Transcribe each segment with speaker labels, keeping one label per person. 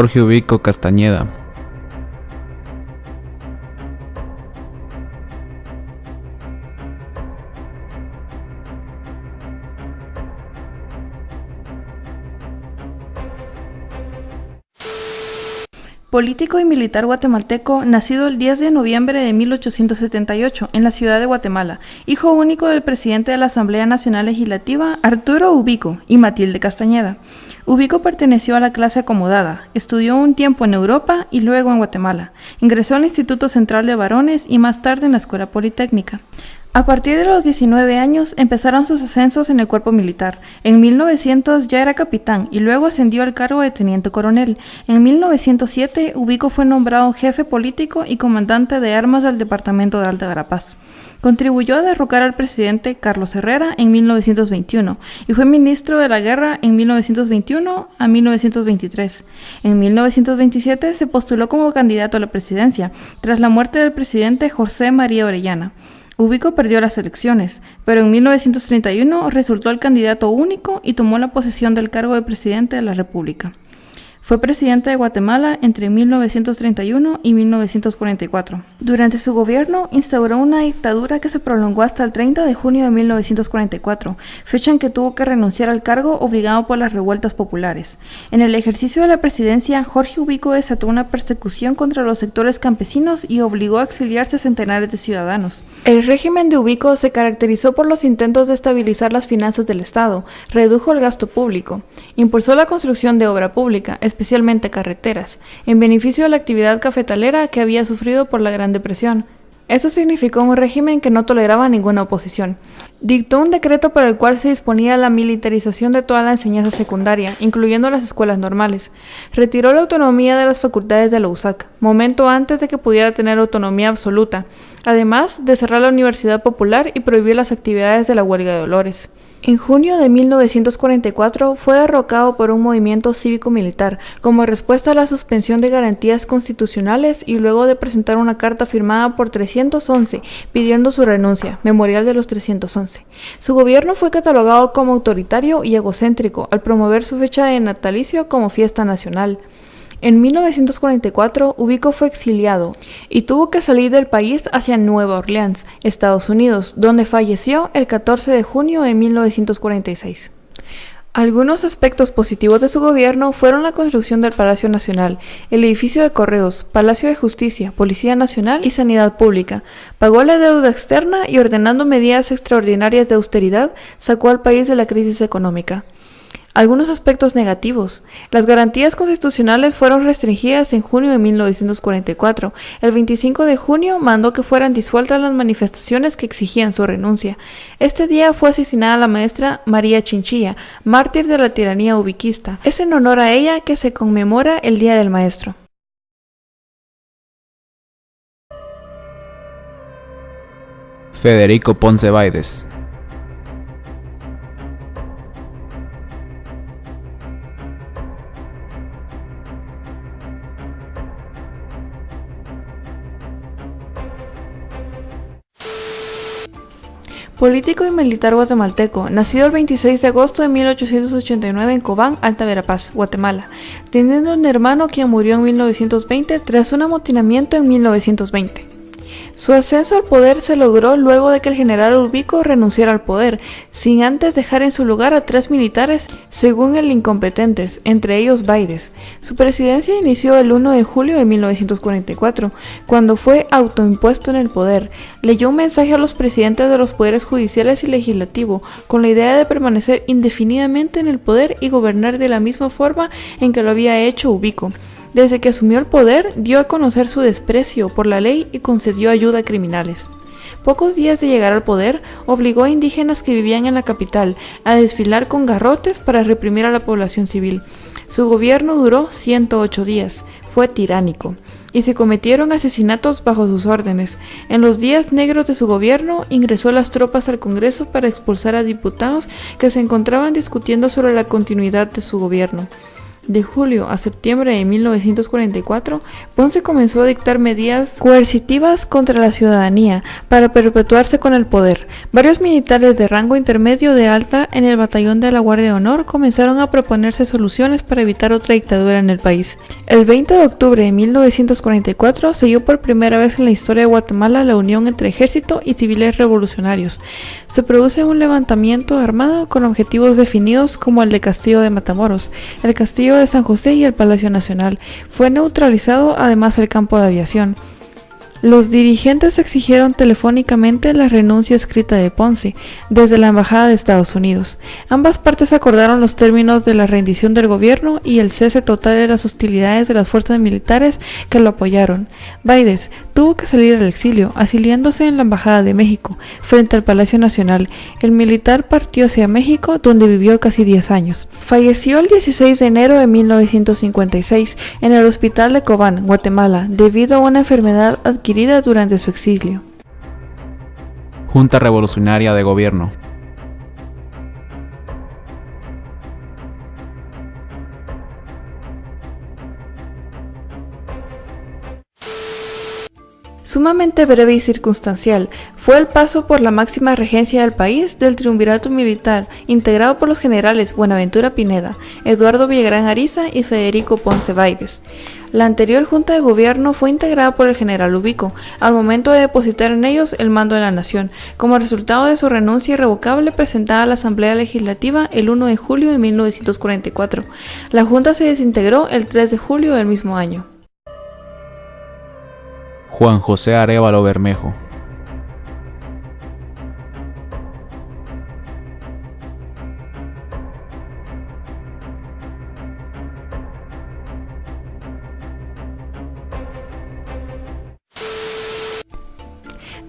Speaker 1: Jorge Ubico Castañeda.
Speaker 2: Político y militar guatemalteco, nacido el 10 de noviembre de 1878 en la ciudad de Guatemala, hijo único del presidente de la Asamblea Nacional Legislativa, Arturo Ubico, y Matilde Castañeda. Ubico perteneció a la clase acomodada, estudió un tiempo en Europa y luego en Guatemala. Ingresó al Instituto Central de Varones y más tarde en la Escuela Politécnica. A partir de los 19 años empezaron sus ascensos en el cuerpo militar. En 1900 ya era capitán y luego ascendió al cargo de teniente coronel. En 1907 Ubico fue nombrado jefe político y comandante de armas del departamento de Alta Verapaz. Contribuyó a derrocar al presidente Carlos Herrera en 1921 y fue ministro de la Guerra en 1921 a 1923. En 1927 se postuló como candidato a la presidencia tras la muerte del presidente José María Orellana. Ubico perdió las elecciones, pero en 1931 resultó el candidato único y tomó la posesión del cargo de presidente de la República. Fue presidente de Guatemala entre 1931 y 1944. Durante su gobierno instauró una dictadura que se prolongó hasta el 30 de junio de 1944, fecha en que tuvo que renunciar al cargo obligado por las revueltas populares. En el ejercicio de la presidencia, Jorge Ubico desató una persecución contra los sectores campesinos y obligó a exiliarse a centenares de ciudadanos. El régimen de Ubico se caracterizó por los intentos de estabilizar las finanzas del Estado, redujo el gasto público, impulsó la construcción de obra pública, especialmente carreteras, en beneficio de la actividad cafetalera que había sufrido por la Gran Depresión. Eso significó un régimen que no toleraba ninguna oposición. Dictó un decreto por el cual se disponía la militarización de toda la enseñanza secundaria, incluyendo las escuelas normales. Retiró la autonomía de las facultades de la USAC, momento antes de que pudiera tener autonomía absoluta, además de cerrar la Universidad Popular y prohibir las actividades de la huelga de Dolores. En junio de 1944 fue derrocado por un movimiento cívico-militar como respuesta a la suspensión de garantías constitucionales y luego de presentar una carta firmada por 311 pidiendo su renuncia, Memorial de los 311. Su gobierno fue catalogado como autoritario y egocéntrico al promover su fecha de natalicio como fiesta nacional. En 1944, Ubico fue exiliado y tuvo que salir del país hacia Nueva Orleans, Estados Unidos, donde falleció el 14 de junio de 1946. Algunos aspectos positivos de su gobierno fueron la construcción del Palacio Nacional, el edificio de Correos, Palacio de Justicia, Policía Nacional y Sanidad Pública. Pagó la deuda externa y, ordenando medidas extraordinarias de austeridad, sacó al país de la crisis económica. Algunos aspectos negativos. Las garantías constitucionales fueron restringidas en junio de 1944. El 25 de junio mandó que fueran disueltas las manifestaciones que exigían su renuncia. Este día fue asesinada la maestra María Chinchilla, mártir de la tiranía ubiquista. Es en honor a ella que se conmemora el Día del Maestro.
Speaker 1: Federico Ponce Báides.
Speaker 2: Político y militar guatemalteco, nacido el 26 de agosto de 1889 en Cobán, Alta Verapaz, Guatemala, teniendo un hermano quien murió en 1920 tras un amotinamiento en 1920. Su ascenso al poder se logró luego de que el general Ubico renunciara al poder, sin antes dejar en su lugar a 3 militares, según el incompetentes, entre ellos Báides. Su presidencia inició el 1 de julio de 1944, cuando fue autoimpuesto en el poder. Leyó un mensaje a los presidentes de los poderes judiciales y legislativo, con la idea de permanecer indefinidamente en el poder y gobernar de la misma forma en que lo había hecho Ubico. Desde que asumió el poder, dio a conocer su desprecio por la ley y concedió ayuda a criminales. Pocos días de llegar al poder, obligó a indígenas que vivían en la capital a desfilar con garrotes para reprimir a la población civil. Su gobierno duró 108 días, fue tiránico, y se cometieron asesinatos bajo sus órdenes. En los días negros de su gobierno, ingresó las tropas al Congreso para expulsar a diputados que se encontraban discutiendo sobre la continuidad de su gobierno. De julio a septiembre de 1944, Ponce comenzó a dictar medidas coercitivas contra la ciudadanía para perpetuarse con el poder. Varios militares de rango intermedio de alta en el batallón de la Guardia de Honor comenzaron a proponerse soluciones para evitar otra dictadura en el país. El 20 de octubre de 1944 se dio por primera vez en la historia de Guatemala la unión entre ejército y civiles revolucionarios. Se produce un levantamiento armado con objetivos definidos como el de Castillo de Matamoros, el Castillo de San José y el Palacio Nacional. Fue neutralizado además el campo de aviación. Los dirigentes exigieron telefónicamente la renuncia escrita de Ponce desde la Embajada de Estados Unidos. Ambas partes acordaron los términos de la rendición del gobierno y el cese total de las hostilidades de las fuerzas militares que lo apoyaron. Báides tuvo que salir al exilio, asiliándose en la Embajada de México, frente al Palacio Nacional. El militar partió hacia México, donde vivió casi 10 años. Falleció el 16 de enero de 1956 en el hospital de Cobán, Guatemala, debido a una enfermedad adquirida durante su exilio.
Speaker 1: Junta Revolucionaria de Gobierno.
Speaker 2: Sumamente breve y circunstancial, fue el paso por la máxima regencia del país del triunvirato militar integrado por los generales Buenaventura Pineda, Eduardo Villagrán Ariza y Federico Ponce Báides. La anterior Junta de Gobierno fue integrada por el general Ubico, al momento de depositar en ellos el mando de la nación, como resultado de su renuncia irrevocable presentada a la Asamblea Legislativa el 1 de julio de 1944. La Junta se desintegró el 3 de julio del mismo año.
Speaker 1: Juan José Arévalo Bermejo.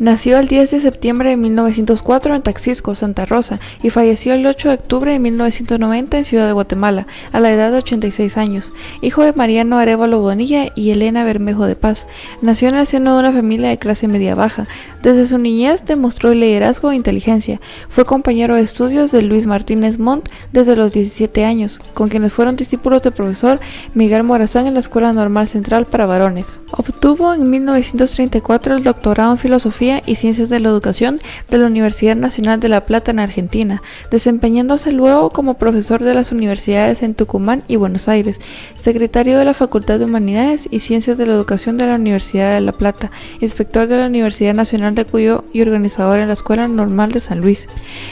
Speaker 2: Nació el 10 de septiembre de 1904 en Taxisco, Santa Rosa, y falleció el 8 de octubre de 1990 en Ciudad de Guatemala, a la edad de 86 años. Hijo de Mariano Arévalo Bonilla y Elena Bermejo de Paz, nació en el seno de una familia de clase media-baja. Desde su niñez demostró liderazgo e inteligencia. Fue compañero de estudios de Luis Martínez Montt desde los 17 años, con quienes fueron discípulos del profesor Miguel Morazán en la Escuela Normal Central para Varones. Obtuvo en 1934 el doctorado en Filosofía y Ciencias de la Educación de la Universidad Nacional de La Plata en Argentina, desempeñándose luego como profesor de las universidades en Tucumán y Buenos Aires, secretario de la Facultad de Humanidades y Ciencias de la Educación de la Universidad de La Plata, inspector de la Universidad Nacional de Cuyo y organizador en la Escuela Normal de San Luis.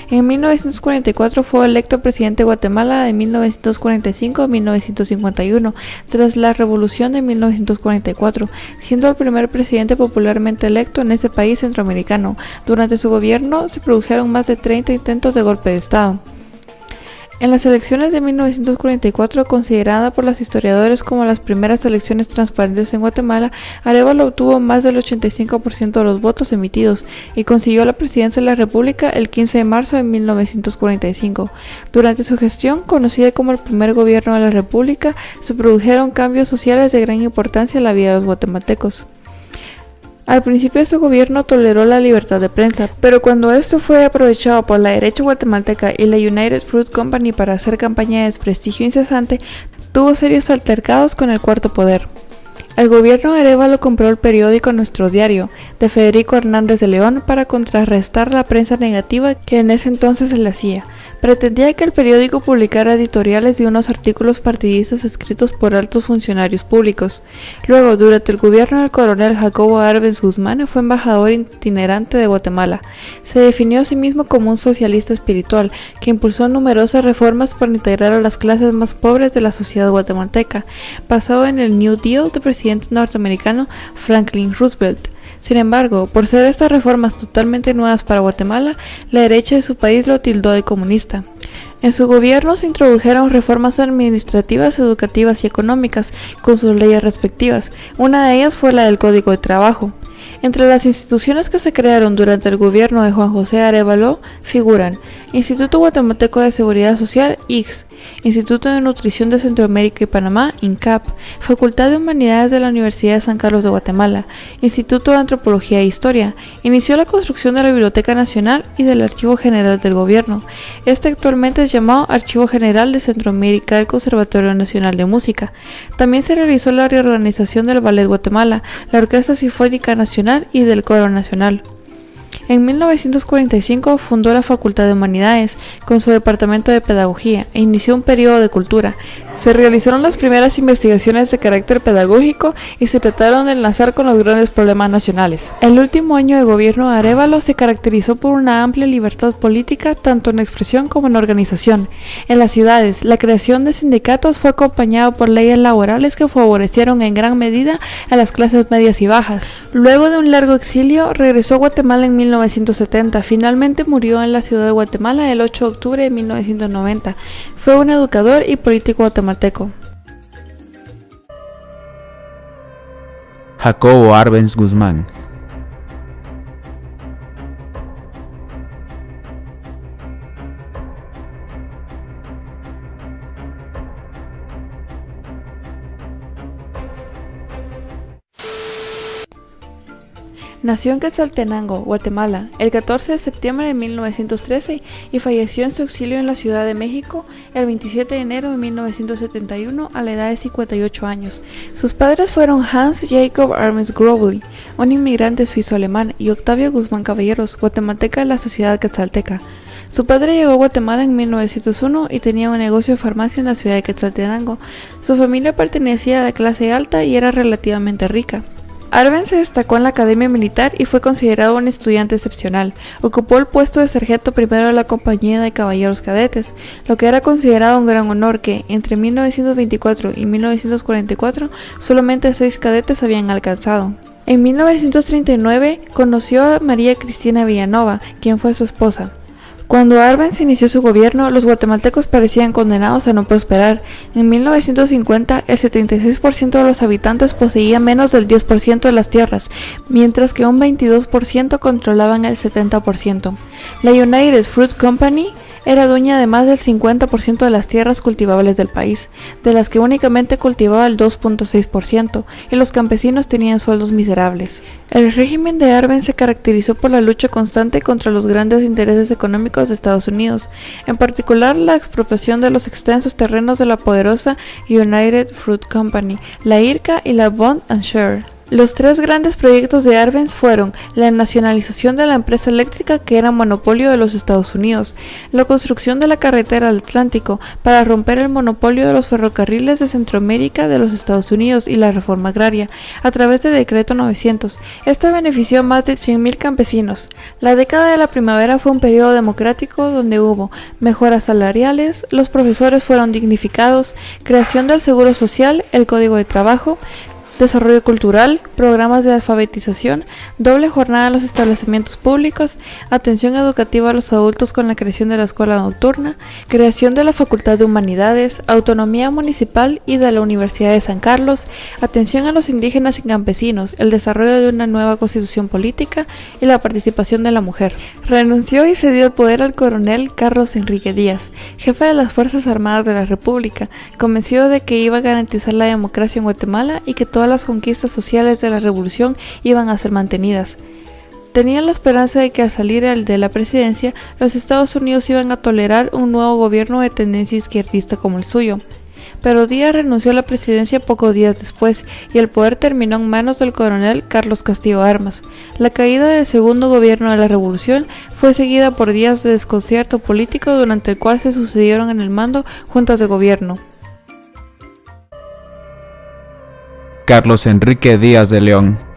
Speaker 2: En 1944 fue electo presidente de Guatemala de 1945 a 1951, tras la Revolución de 1944, siendo el primer presidente popularmente electo en ese país centroamericano. Durante su gobierno se produjeron más de 30 intentos de golpe de Estado. En las elecciones de 1944, considerada por los historiadores como las primeras elecciones transparentes en Guatemala, Arévalo obtuvo más del 85% de los votos emitidos y consiguió la presidencia de la República el 15 de marzo de 1945. Durante su gestión, conocida como el primer gobierno de la República, se produjeron cambios sociales de gran importancia en la vida de los guatemaltecos. Al principio de su gobierno toleró la libertad de prensa, pero cuando esto fue aprovechado por la derecha guatemalteca y la United Fruit Company para hacer campaña de desprestigio incesante, tuvo serios altercados con el Cuarto Poder. El gobierno de Arévalo compró el periódico Nuestro Diario, de Federico Hernández de León, para contrarrestar la prensa negativa que en ese entonces se le hacía. Pretendía que el periódico publicara editoriales de unos artículos partidistas escritos por altos funcionarios públicos. Luego, durante el gobierno del coronel Jacobo Arbenz Guzmán, fue embajador itinerante de Guatemala. Se definió a sí mismo como un socialista espiritual, que impulsó numerosas reformas para integrar a las clases más pobres de la sociedad guatemalteca, basado en el New Deal del presidente norteamericano Franklin Roosevelt. Sin embargo, por ser estas reformas totalmente nuevas para Guatemala, la derecha de su país lo tildó de comunista. En su gobierno se introdujeron reformas administrativas, educativas y económicas, con sus leyes respectivas. Una de ellas fue la del Código de Trabajo. Entre las instituciones que se crearon durante el gobierno de Juan José Arévalo figuran Instituto Guatemalteco de Seguridad Social, IGS, Instituto de Nutrición de Centroamérica y Panamá, INCAP, Facultad de Humanidades de la Universidad de San Carlos de Guatemala, Instituto de Antropología e Historia. Inició la construcción de la Biblioteca Nacional y del Archivo General del Gobierno. Este actualmente es llamado Archivo General de Centroamérica del Conservatorio Nacional de Música. También se realizó la reorganización del Ballet Guatemala, la Orquesta Sinfónica Nacional y del Coro Nacional. En 1945 fundó la Facultad de Humanidades con su departamento de Pedagogía e inició un periodo de cultura. Se realizaron las primeras investigaciones de carácter pedagógico y se trataron de enlazar con los grandes problemas nacionales. El último año de gobierno de Arévalo se caracterizó por una amplia libertad política tanto en expresión como en organización. En las ciudades, la creación de sindicatos fue acompañada por leyes laborales que favorecieron en gran medida a las clases medias y bajas. Luego de un largo exilio, regresó a Guatemala en 1970. Finalmente murió en la ciudad de Guatemala el 8 de octubre de 1990. Fue un educador y político guatemalteco.
Speaker 1: Jacobo Arbenz Guzmán.
Speaker 2: Nació en Quetzaltenango, Guatemala, el 14 de septiembre de 1913 y falleció en su exilio en la Ciudad de México el 27 de enero de 1971 a la edad de 58 años. Sus padres fueron Hans Jacob Arbenz Grobli, un inmigrante suizo-alemán, y Octavia Guzmán Caballeros, guatemalteca de la sociedad quetzalteca. Su padre llegó a Guatemala en 1901 y tenía un negocio de farmacia en la ciudad de Quetzaltenango. Su familia pertenecía a la clase alta y era relativamente rica. Arbenz se destacó en la academia militar y fue considerado un estudiante excepcional. Ocupó el puesto de sargento primero de la compañía de caballeros cadetes, lo que era considerado un gran honor que, entre 1924 y 1944, solamente 6 cadetes habían alcanzado. En 1939 conoció a María Cristina Villanova, quien fue su esposa. Cuando Arbenz inició su gobierno, los guatemaltecos parecían condenados a no prosperar. En 1950, el 76% de los habitantes poseía menos del 10% de las tierras, mientras que un 22% controlaban el 70%. La United Fruit Company era dueña de más del 50% de las tierras cultivables del país, de las que únicamente cultivaba el 2.6%, y los campesinos tenían sueldos miserables. El régimen de Arbenz se caracterizó por la lucha constante contra los grandes intereses económicos de Estados Unidos, en particular la expropiación de los extensos terrenos de la poderosa United Fruit Company, la IRCA y la Bond and Share. Los 3 grandes proyectos de Arbenz fueron la nacionalización de la empresa eléctrica, que era monopolio de los Estados Unidos, la construcción de la carretera del Atlántico para romper el monopolio de los ferrocarriles de Centroamérica de los Estados Unidos, y la reforma agraria a través del Decreto 900. Este benefició a más de 100.000 campesinos. La década de la primavera fue un periodo democrático donde hubo mejoras salariales, los profesores fueron dignificados, creación del seguro social, el Código de Trabajo, desarrollo cultural, programas de alfabetización, doble jornada en los establecimientos públicos, atención educativa a los adultos con la creación de la escuela nocturna, creación de la Facultad de Humanidades, autonomía municipal y de la Universidad de San Carlos, atención a los indígenas y campesinos, el desarrollo de una nueva constitución política y la participación de la mujer. Renunció y cedió el poder al coronel Carlos Enrique Díaz, jefe de las Fuerzas Armadas de la República, convencido de que iba a garantizar la democracia en Guatemala y que todas las conquistas sociales de la revolución iban a ser mantenidas. Tenían la esperanza de que al salir el de la presidencia, los Estados Unidos iban a tolerar un nuevo gobierno de tendencia izquierdista como el suyo. Pero Díaz renunció a la presidencia pocos días después y el poder terminó en manos del coronel Carlos Castillo Armas. La caída del segundo gobierno de la revolución fue seguida por días de desconcierto político, durante el cual se sucedieron en el mando juntas de gobierno.
Speaker 1: Carlos Enrique Díaz de León.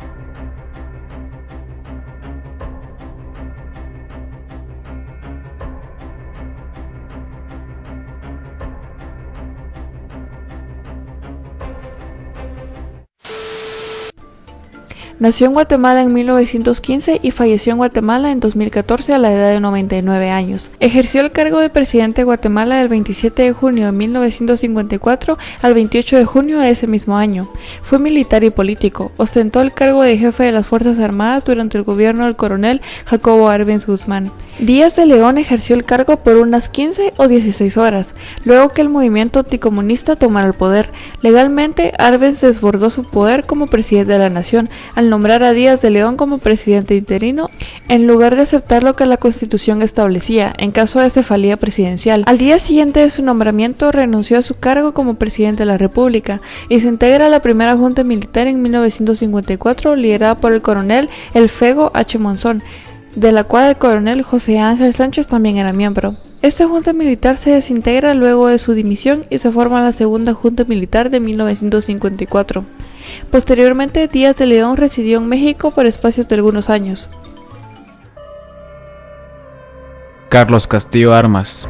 Speaker 2: Nació en Guatemala en 1915 y falleció en Guatemala en 2014 a la edad de 99 años. Ejerció el cargo de presidente de Guatemala del 27 de junio de 1954 al 28 de junio de ese mismo año. Fue militar y político. Ostentó el cargo de jefe de las Fuerzas Armadas durante el gobierno del coronel Jacobo Arbenz Guzmán. Díaz de León ejerció el cargo por unas 15 o 16 horas, luego que el movimiento anticomunista tomara el poder. Legalmente, Arbenz desbordó su poder como presidente de la nación, al nombrar a Díaz de León como presidente interino, en lugar de aceptar lo que la Constitución establecía, en caso de cefalía presidencial. Al día siguiente de su nombramiento, renunció a su cargo como presidente de la República, y se integra a la primera junta militar en 1954, liderada por el coronel Elfego H. Monzón, de la cual el coronel José Ángel Sánchez también era miembro. Esta junta militar se desintegra luego de su dimisión y se forma la segunda junta militar de 1954. Posteriormente, Díaz de León residió en México por espacios de algunos años.
Speaker 1: Carlos Castillo Armas.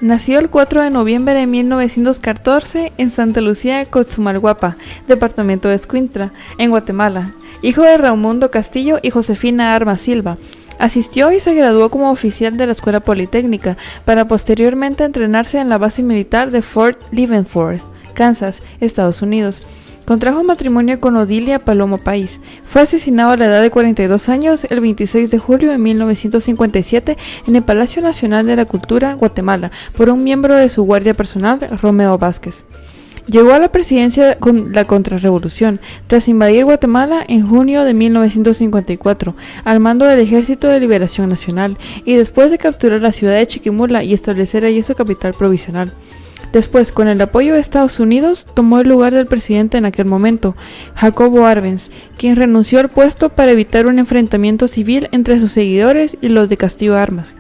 Speaker 2: Nació el 4 de noviembre de 1914 en Santa Lucía, Cochumalguapa, departamento de Escuintla, en Guatemala, hijo de Raimundo Castillo y Josefina Armas Silva. Asistió y se graduó como oficial de la Escuela Politécnica, para posteriormente entrenarse en la base militar de Fort Leavenworth, Kansas, Estados Unidos. Contrajo matrimonio con Odilia Palomo País. Fue asesinado a la edad de 42 años el 26 de julio de 1957 en el Palacio Nacional de la Cultura, Guatemala, por un miembro de su guardia personal, Romeo Vázquez. Llegó a la presidencia con la contrarrevolución, tras invadir Guatemala en junio de 1954, al mando del Ejército de Liberación Nacional, y después de capturar la ciudad de Chiquimula y establecer allí su capital provisional. Después, con el apoyo de Estados Unidos, tomó el lugar del presidente en aquel momento, Jacobo Arbenz, quien renunció al puesto para evitar un enfrentamiento civil entre sus seguidores y los de Castillo Armas.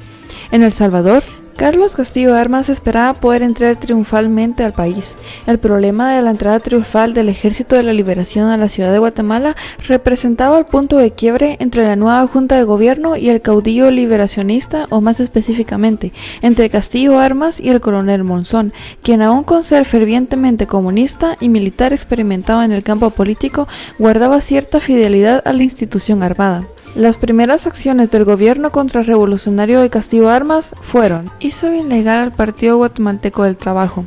Speaker 2: En El Salvador, Carlos Castillo Armas esperaba poder entrar triunfalmente al país. El problema de la entrada triunfal del Ejército de la Liberación a la ciudad de Guatemala representaba el punto de quiebre entre la nueva Junta de Gobierno y el caudillo liberacionista, o más específicamente, entre Castillo Armas y el coronel Monzón, quien aún con ser fervientemente comunista y militar experimentado en el campo político, guardaba cierta fidelidad a la institución armada. Las primeras acciones del gobierno contrarrevolucionario de Castillo Armas fueron: hizo ilegal al Partido Guatemalteco del Trabajo,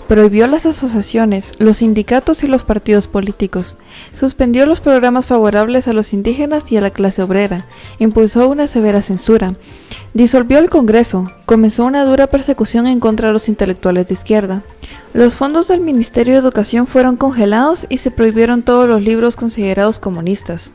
Speaker 2: prohibió las asociaciones, los sindicatos y los partidos políticos, suspendió los programas favorables a los indígenas y a la clase obrera, impulsó una severa censura, disolvió el Congreso, comenzó una dura persecución en contra de los intelectuales de izquierda. Los fondos del Ministerio de Educación fueron congelados y se prohibieron todos los libros considerados comunistas.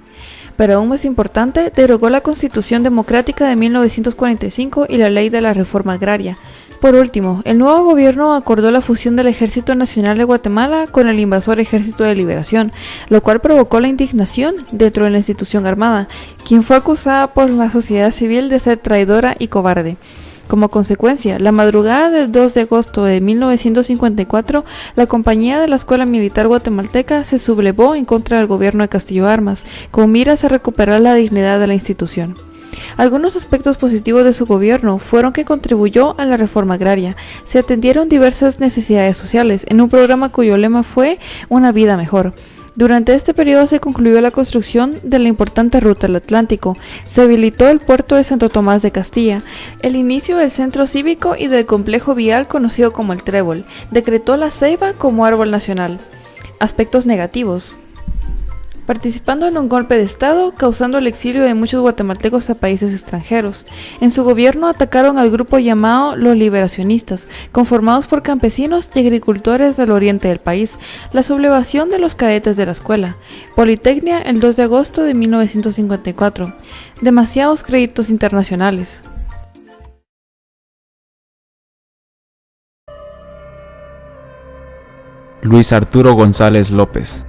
Speaker 2: Pero aún más importante, derogó la Constitución Democrática de 1945 y la Ley de la Reforma Agraria. Por último, el nuevo gobierno acordó la fusión del Ejército Nacional de Guatemala con el invasor Ejército de Liberación, lo cual provocó la indignación dentro de la institución armada, quien fue acusada por la sociedad civil de ser traidora y cobarde. Como consecuencia, la madrugada del 2 de agosto de 1954, la compañía de la Escuela Militar Guatemalteca se sublevó en contra del gobierno de Castillo Armas, con miras a recuperar la dignidad de la institución. Algunos aspectos positivos de su gobierno fueron que contribuyó a la reforma agraria. Se atendieron diversas necesidades sociales en un programa cuyo lema fue Una vida mejor. Durante este periodo se concluyó la construcción de la importante ruta del Atlántico, se habilitó el puerto de Santo Tomás de Castilla, el inicio del centro cívico y del complejo vial conocido como el Trébol, decretó la ceiba como árbol nacional. Aspectos negativos: participando en un golpe de estado, causando el exilio de muchos guatemaltecos a países extranjeros. En su gobierno atacaron al grupo llamado los liberacionistas, conformados por campesinos y agricultores del oriente del país, la sublevación de los cadetes de la escuela, Politecnia el 2 de agosto de 1954, demasiados créditos internacionales.
Speaker 1: Luis Arturo González López.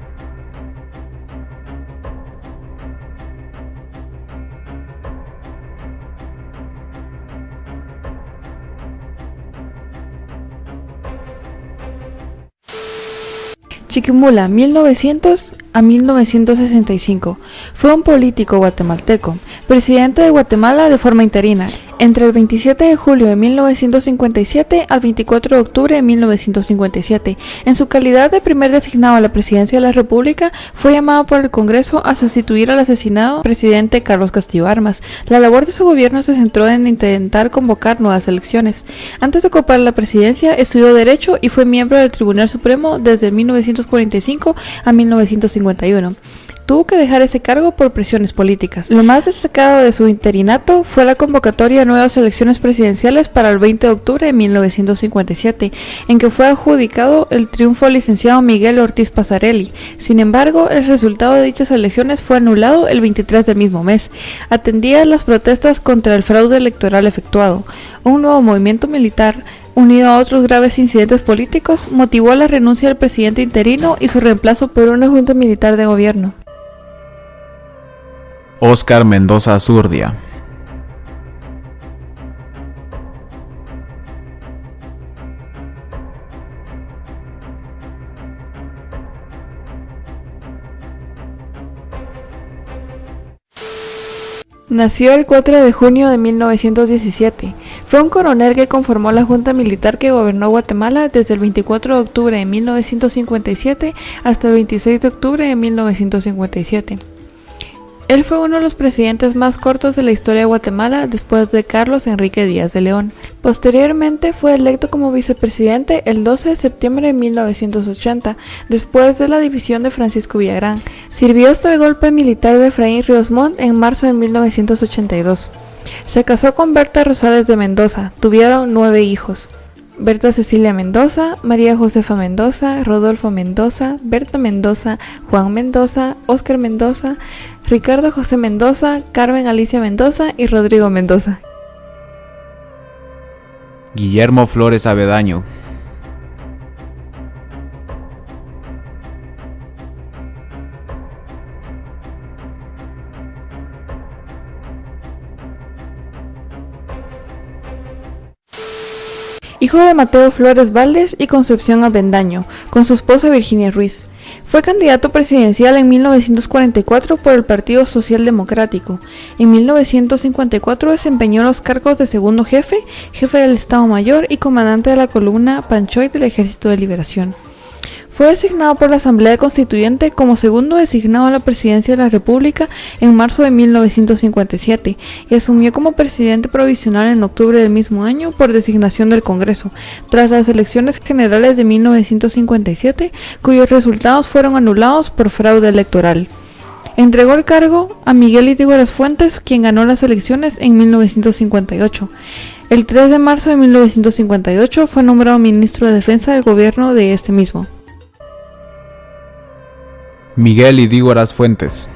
Speaker 2: Chiquimula, 1900 a 1965. Fue un político guatemalteco, presidente de Guatemala de forma interina, entre el 27 de julio de 1957 al 24 de octubre de 1957. En su calidad de primer designado a la presidencia de la República, fue llamado por el Congreso a sustituir al asesinado presidente Carlos Castillo Armas. La labor de su gobierno se centró en intentar convocar nuevas elecciones. Antes de ocupar la presidencia, estudió Derecho y fue miembro del Tribunal Supremo desde 1945 a 1951. Tuvo que dejar ese cargo por presiones políticas. Lo más destacado de su interinato fue la convocatoria a nuevas elecciones presidenciales para el 20 de octubre de 1957, en que fue adjudicado el triunfo al licenciado Miguel Ortiz Passarelli. Sin embargo, el resultado de dichas elecciones fue anulado el 23 del mismo mes. Atendía las protestas contra el fraude electoral efectuado. Un nuevo movimiento militar, unido a otros graves incidentes políticos, motivó la renuncia del presidente interino y su reemplazo por una junta militar de gobierno.
Speaker 1: Óscar Mendoza Zurdia.
Speaker 2: Nació el 4 de junio de 1917. Fue un coronel que conformó la junta militar que gobernó Guatemala desde el 24 de octubre de 1957 hasta el 26 de octubre de 1957. Él fue uno de los presidentes más cortos de la historia de Guatemala después de Carlos Enrique Díaz de León. Posteriormente fue electo como vicepresidente el 12 de septiembre de 1980, después de la división de Francisco Villagrán. Sirvió hasta el golpe militar de Efraín Ríos Montt en marzo de 1982. Se casó con Berta Rosales de Mendoza. Tuvieron 9 hijos. Berta Cecilia Mendoza, María Josefa Mendoza, Rodolfo Mendoza, Berta Mendoza, Juan Mendoza, Óscar Mendoza, Ricardo José Mendoza, Carmen Alicia Mendoza y Rodrigo Mendoza.
Speaker 1: Guillermo Flores Avedaño.
Speaker 2: Hijo de Mateo Flores Valdés y Concepción Avendaño, con su esposa Virginia Ruiz. Fue candidato presidencial en 1944 por el Partido Social Democrático. En 1954 desempeñó los cargos de segundo jefe, jefe del Estado Mayor y comandante de la columna Panchoy del Ejército de Liberación. Fue designado por la Asamblea Constituyente como segundo designado a la presidencia de la República en marzo de 1957 y asumió como presidente provisional en octubre del mismo año por designación del Congreso, tras las elecciones generales de 1957, cuyos resultados fueron anulados por fraude electoral. Entregó el cargo a Miguel Ydígoras Fuentes, quien ganó las elecciones en 1958. El 3 de marzo de 1958 fue nombrado ministro de Defensa del gobierno de este mismo.
Speaker 1: Miguel Ydígoras Fuentes.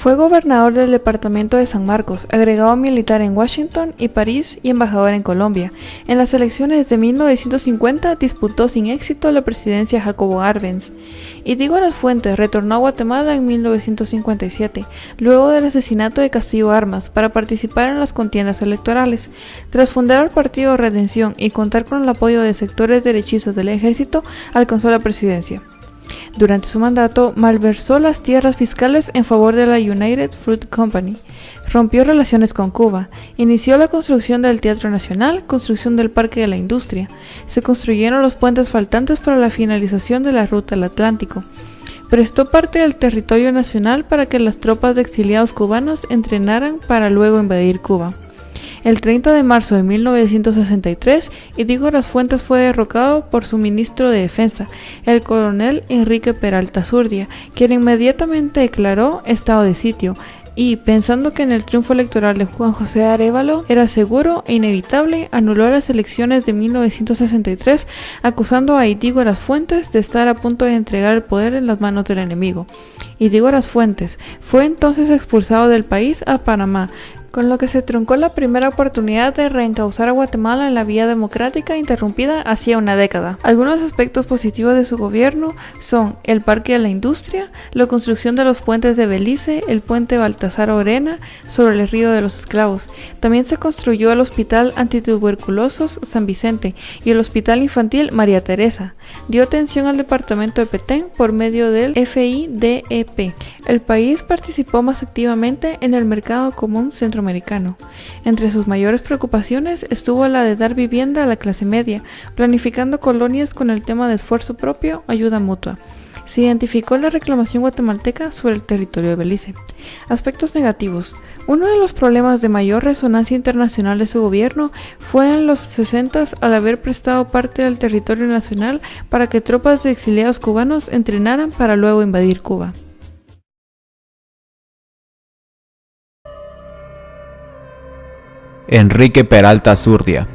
Speaker 2: Fue gobernador del departamento de San Marcos, agregado militar en Washington y París y embajador en Colombia. En las elecciones de 1950 disputó sin éxito la presidencia Jacobo Arbenz. Ydígoras Fuentes retornó a Guatemala en 1957, luego del asesinato de Castillo Armas, para participar en las contiendas electorales. Tras fundar el partido Redención y contar con el apoyo de sectores derechistas del ejército, alcanzó la presidencia. Durante su mandato, malversó las tierras fiscales en favor de la United Fruit Company, rompió relaciones con Cuba, inició la construcción del Teatro Nacional, construcción del Parque de la Industria, se construyeron los puentes faltantes para la finalización de la Ruta al Atlántico, prestó parte del territorio nacional para que las tropas de exiliados cubanos entrenaran para luego invadir Cuba. El 30 de marzo de 1963, Ydígoras Fuentes fue derrocado por su ministro de Defensa, el coronel Enrique Peralta Zurdia, quien inmediatamente declaró estado de sitio y, pensando que en el triunfo electoral de Juan José Arévalo era seguro e inevitable, anuló las elecciones de 1963, acusando a Ydígoras Fuentes de estar a punto de entregar el poder en las manos del enemigo. Ydígoras Fuentes fue entonces expulsado del país a Panamá, con lo que se truncó la primera oportunidad de reencauzar a Guatemala en la vía democrática interrumpida hacía una década. Algunos aspectos positivos de su gobierno son el Parque de la Industria, la construcción de los puentes de Belice, el puente Baltasar Orena sobre el río de los Esclavos. También se construyó el Hospital Antituberculosos San Vicente y el Hospital Infantil María Teresa. Dio atención al departamento de Petén por medio del FIDEP. El país participó más activamente en el mercado común centroamericano. Entre sus mayores preocupaciones estuvo la de dar vivienda a la clase media, planificando colonias con el tema de esfuerzo propio, ayuda mutua. Se identificó la reclamación guatemalteca sobre el territorio de Belice. Aspectos negativos. Uno de los problemas de mayor resonancia internacional de su gobierno fue en los 60s al haber prestado parte del territorio nacional para que tropas de exiliados cubanos entrenaran para luego invadir Cuba.
Speaker 1: Enrique Peralta Zurdia.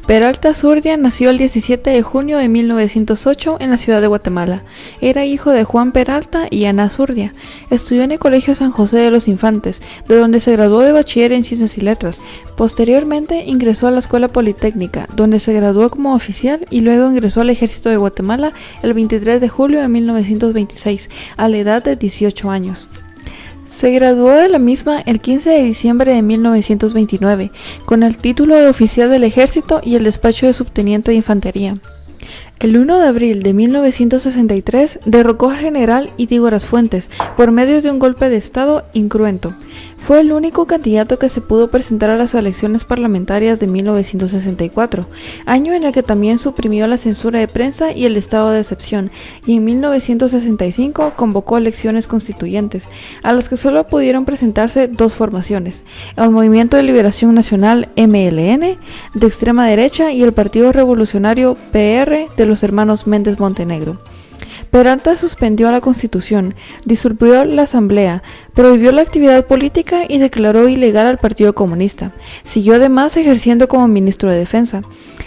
Speaker 2: Peralta Zurdia nació el 17 de junio de 1908 en la ciudad de Guatemala. Era hijo de Juan Peralta y Ana Zurdia. Estudió en el Colegio San José de los Infantes, de donde se graduó de bachiller en Ciencias y Letras. Posteriormente ingresó a la Escuela Politécnica, donde se graduó como oficial y luego ingresó al Ejército de Guatemala el 23 de julio de 1926, a la edad de 18 años. Se graduó de la misma el 15 de diciembre de 1929, con el título de oficial del ejército y el despacho de subteniente de infantería. El 1 de abril de 1963 derrocó al general Itígoras Fuentes por medio de un golpe de estado incruento. Fue el único candidato que se pudo presentar a las elecciones parlamentarias de 1964, año en el que también suprimió la censura de prensa y el estado de excepción, y en 1965 convocó elecciones constituyentes, a las que solo pudieron presentarse dos formaciones: el Movimiento de Liberación Nacional MLN, de extrema derecha, y el Partido Revolucionario PR de los hermanos Méndez Montenegro. Peralta suspendió la Constitución, disolvió la Asamblea, prohibió la actividad política y declaró ilegal al Partido Comunista. Siguió además ejerciendo como ministro de Defensa.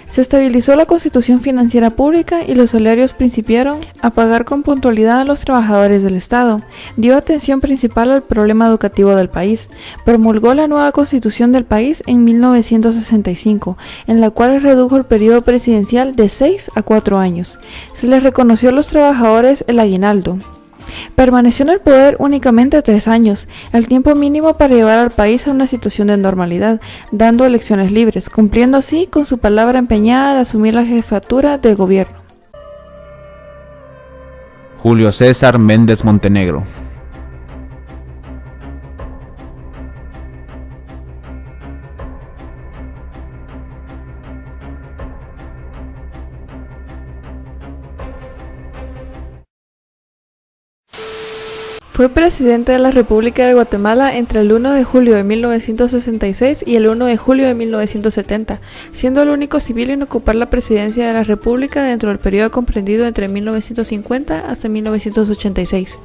Speaker 2: Se estabilizó la Constitución Financiera Pública y los salarios principiaron a pagar con puntualidad a los trabajadores del Estado. Dio atención principal al problema educativo del país. Promulgó la nueva Constitución del país en 1965, en la cual redujo el periodo presidencial de 6 a 4 años. Se les reconoció a los trabajadores el aguinaldo. Permaneció en el poder únicamente 3 años, el tiempo mínimo para llevar al país a una situación de normalidad, dando elecciones libres, cumpliendo así con su palabra empeñada al asumir la jefatura del gobierno.
Speaker 1: Julio César Méndez Montenegro.
Speaker 2: Fue presidente de la República de Guatemala entre el 1 de julio de 1966 y el 1 de julio de 1970, siendo el único civil en ocupar la presidencia de la República dentro del periodo comprendido entre 1950 hasta 1986.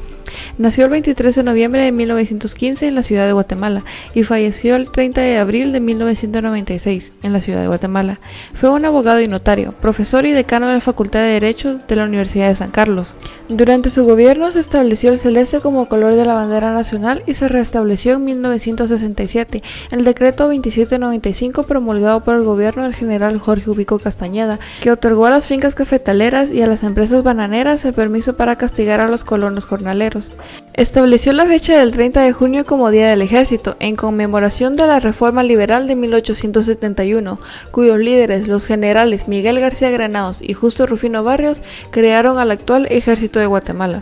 Speaker 2: Nació el 23 de noviembre de 1915 en la ciudad de Guatemala y falleció el 30 de abril de 1996 en la ciudad de Guatemala. Fue un abogado y notario, profesor y decano de la Facultad de Derecho de la Universidad de San Carlos. Durante su gobierno se estableció el celeste como color de la bandera nacional y se restableció en 1967 el decreto 2795 promulgado por el gobierno del general Jorge Ubico Castañeda, que otorgó a las fincas cafetaleras y a las empresas bananeras el permiso para castigar a los colonos jornaleros. Estableció la fecha del 30 de junio como Día del Ejército, en conmemoración de la Reforma Liberal de 1871, cuyos líderes, los generales Miguel García Granados y Justo Rufino Barrios, crearon al actual Ejército de Guatemala.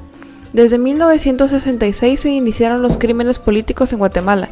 Speaker 2: Desde 1966 se iniciaron los crímenes políticos en Guatemala.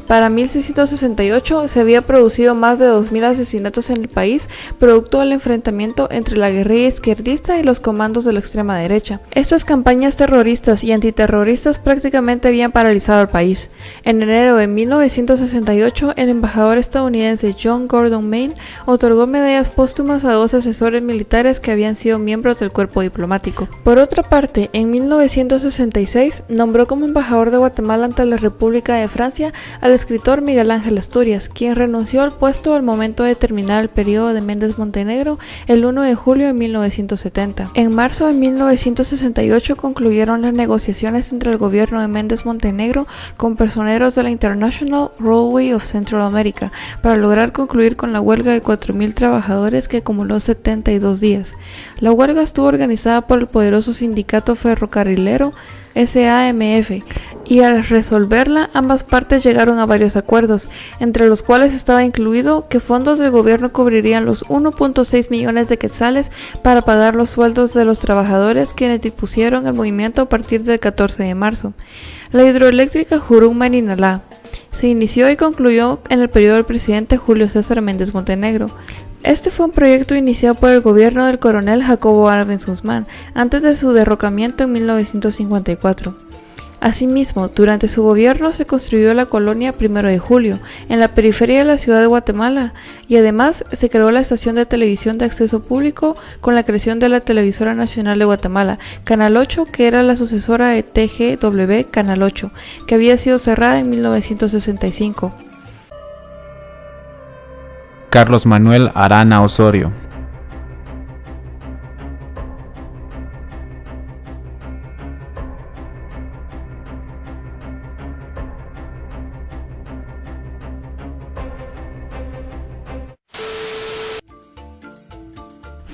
Speaker 2: Para 1668 se había producido más de 2.000 asesinatos en el país, producto del enfrentamiento entre la guerrilla izquierdista y los comandos de la extrema derecha. Estas campañas terroristas y antiterroristas prácticamente habían paralizado al país. En enero de 1968, el embajador estadounidense John Gordon Main otorgó medallas póstumas a 2 asesores militares que habían sido miembros del cuerpo diplomático. Por otra parte, en 1969 1966 nombró como embajador de Guatemala ante la República de Francia al escritor Miguel Ángel Asturias, quien renunció al puesto al momento de terminar el periodo de Méndez Montenegro el 1 de julio de 1970. En marzo de 1968 concluyeron las negociaciones entre el gobierno de Méndez Montenegro con personeros de la International Railway of Central America para lograr concluir con la huelga de 4.000 trabajadores que acumuló 72 días. La huelga estuvo organizada por el poderoso sindicato ferrocarrilero SAMF, y al resolverla ambas partes llegaron a varios acuerdos, entre los cuales estaba incluido que fondos del gobierno cubrirían los 1.6 millones de quetzales para pagar los sueldos de los trabajadores quienes dispusieron el movimiento a partir del 14 de marzo. La hidroeléctrica Juruman-Inalá se inició y concluyó en el periodo del presidente Julio César Méndez Montenegro. Este fue un proyecto iniciado por el gobierno del coronel Jacobo Arbenz Guzmán, antes de su derrocamiento en 1954. Asimismo, durante su gobierno se construyó la colonia 1 de Julio, en la periferia de la ciudad de Guatemala, y además se creó la estación de televisión de acceso público con la creación de la Televisora Nacional de Guatemala, Canal 8, que era la sucesora de TGW Canal 8, que había sido cerrada en 1965.
Speaker 1: Carlos Manuel Arana Osorio.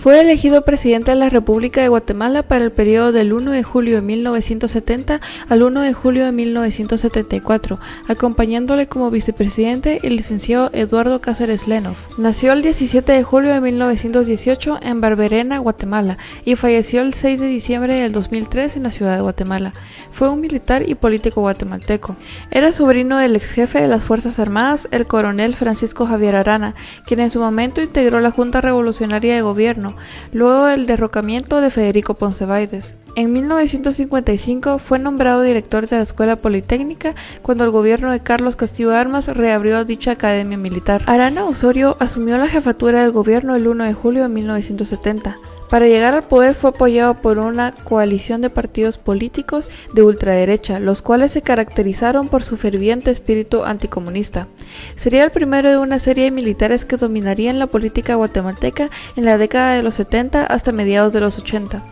Speaker 2: Fue elegido presidente de la República de Guatemala para el periodo del 1 de julio de 1970 al 1 de julio de 1974, acompañándole como vicepresidente el licenciado Eduardo Cáceres Lenoff. Nació el 17 de julio de 1918 en Barberena, Guatemala, y falleció el 6 de diciembre del 2003 en la ciudad de Guatemala. Fue un militar y político guatemalteco. Era sobrino del ex jefe de las Fuerzas Armadas, el coronel Francisco Javier Arana, quien en su momento integró la Junta Revolucionaria de Gobierno, luego del derrocamiento de Federico Ponce Baides. En 1955 fue nombrado director de la Escuela Politécnica cuando el gobierno de Carlos Castillo Armas reabrió dicha academia militar. Arana Osorio asumió la jefatura del gobierno el 1 de julio de 1970. Para llegar al poder fue apoyado por una coalición de partidos políticos de ultraderecha, los cuales se caracterizaron por su ferviente espíritu anticomunista. Sería el primero de una serie de militares que dominarían la política guatemalteca en la década de los 70 hasta mediados de los 80.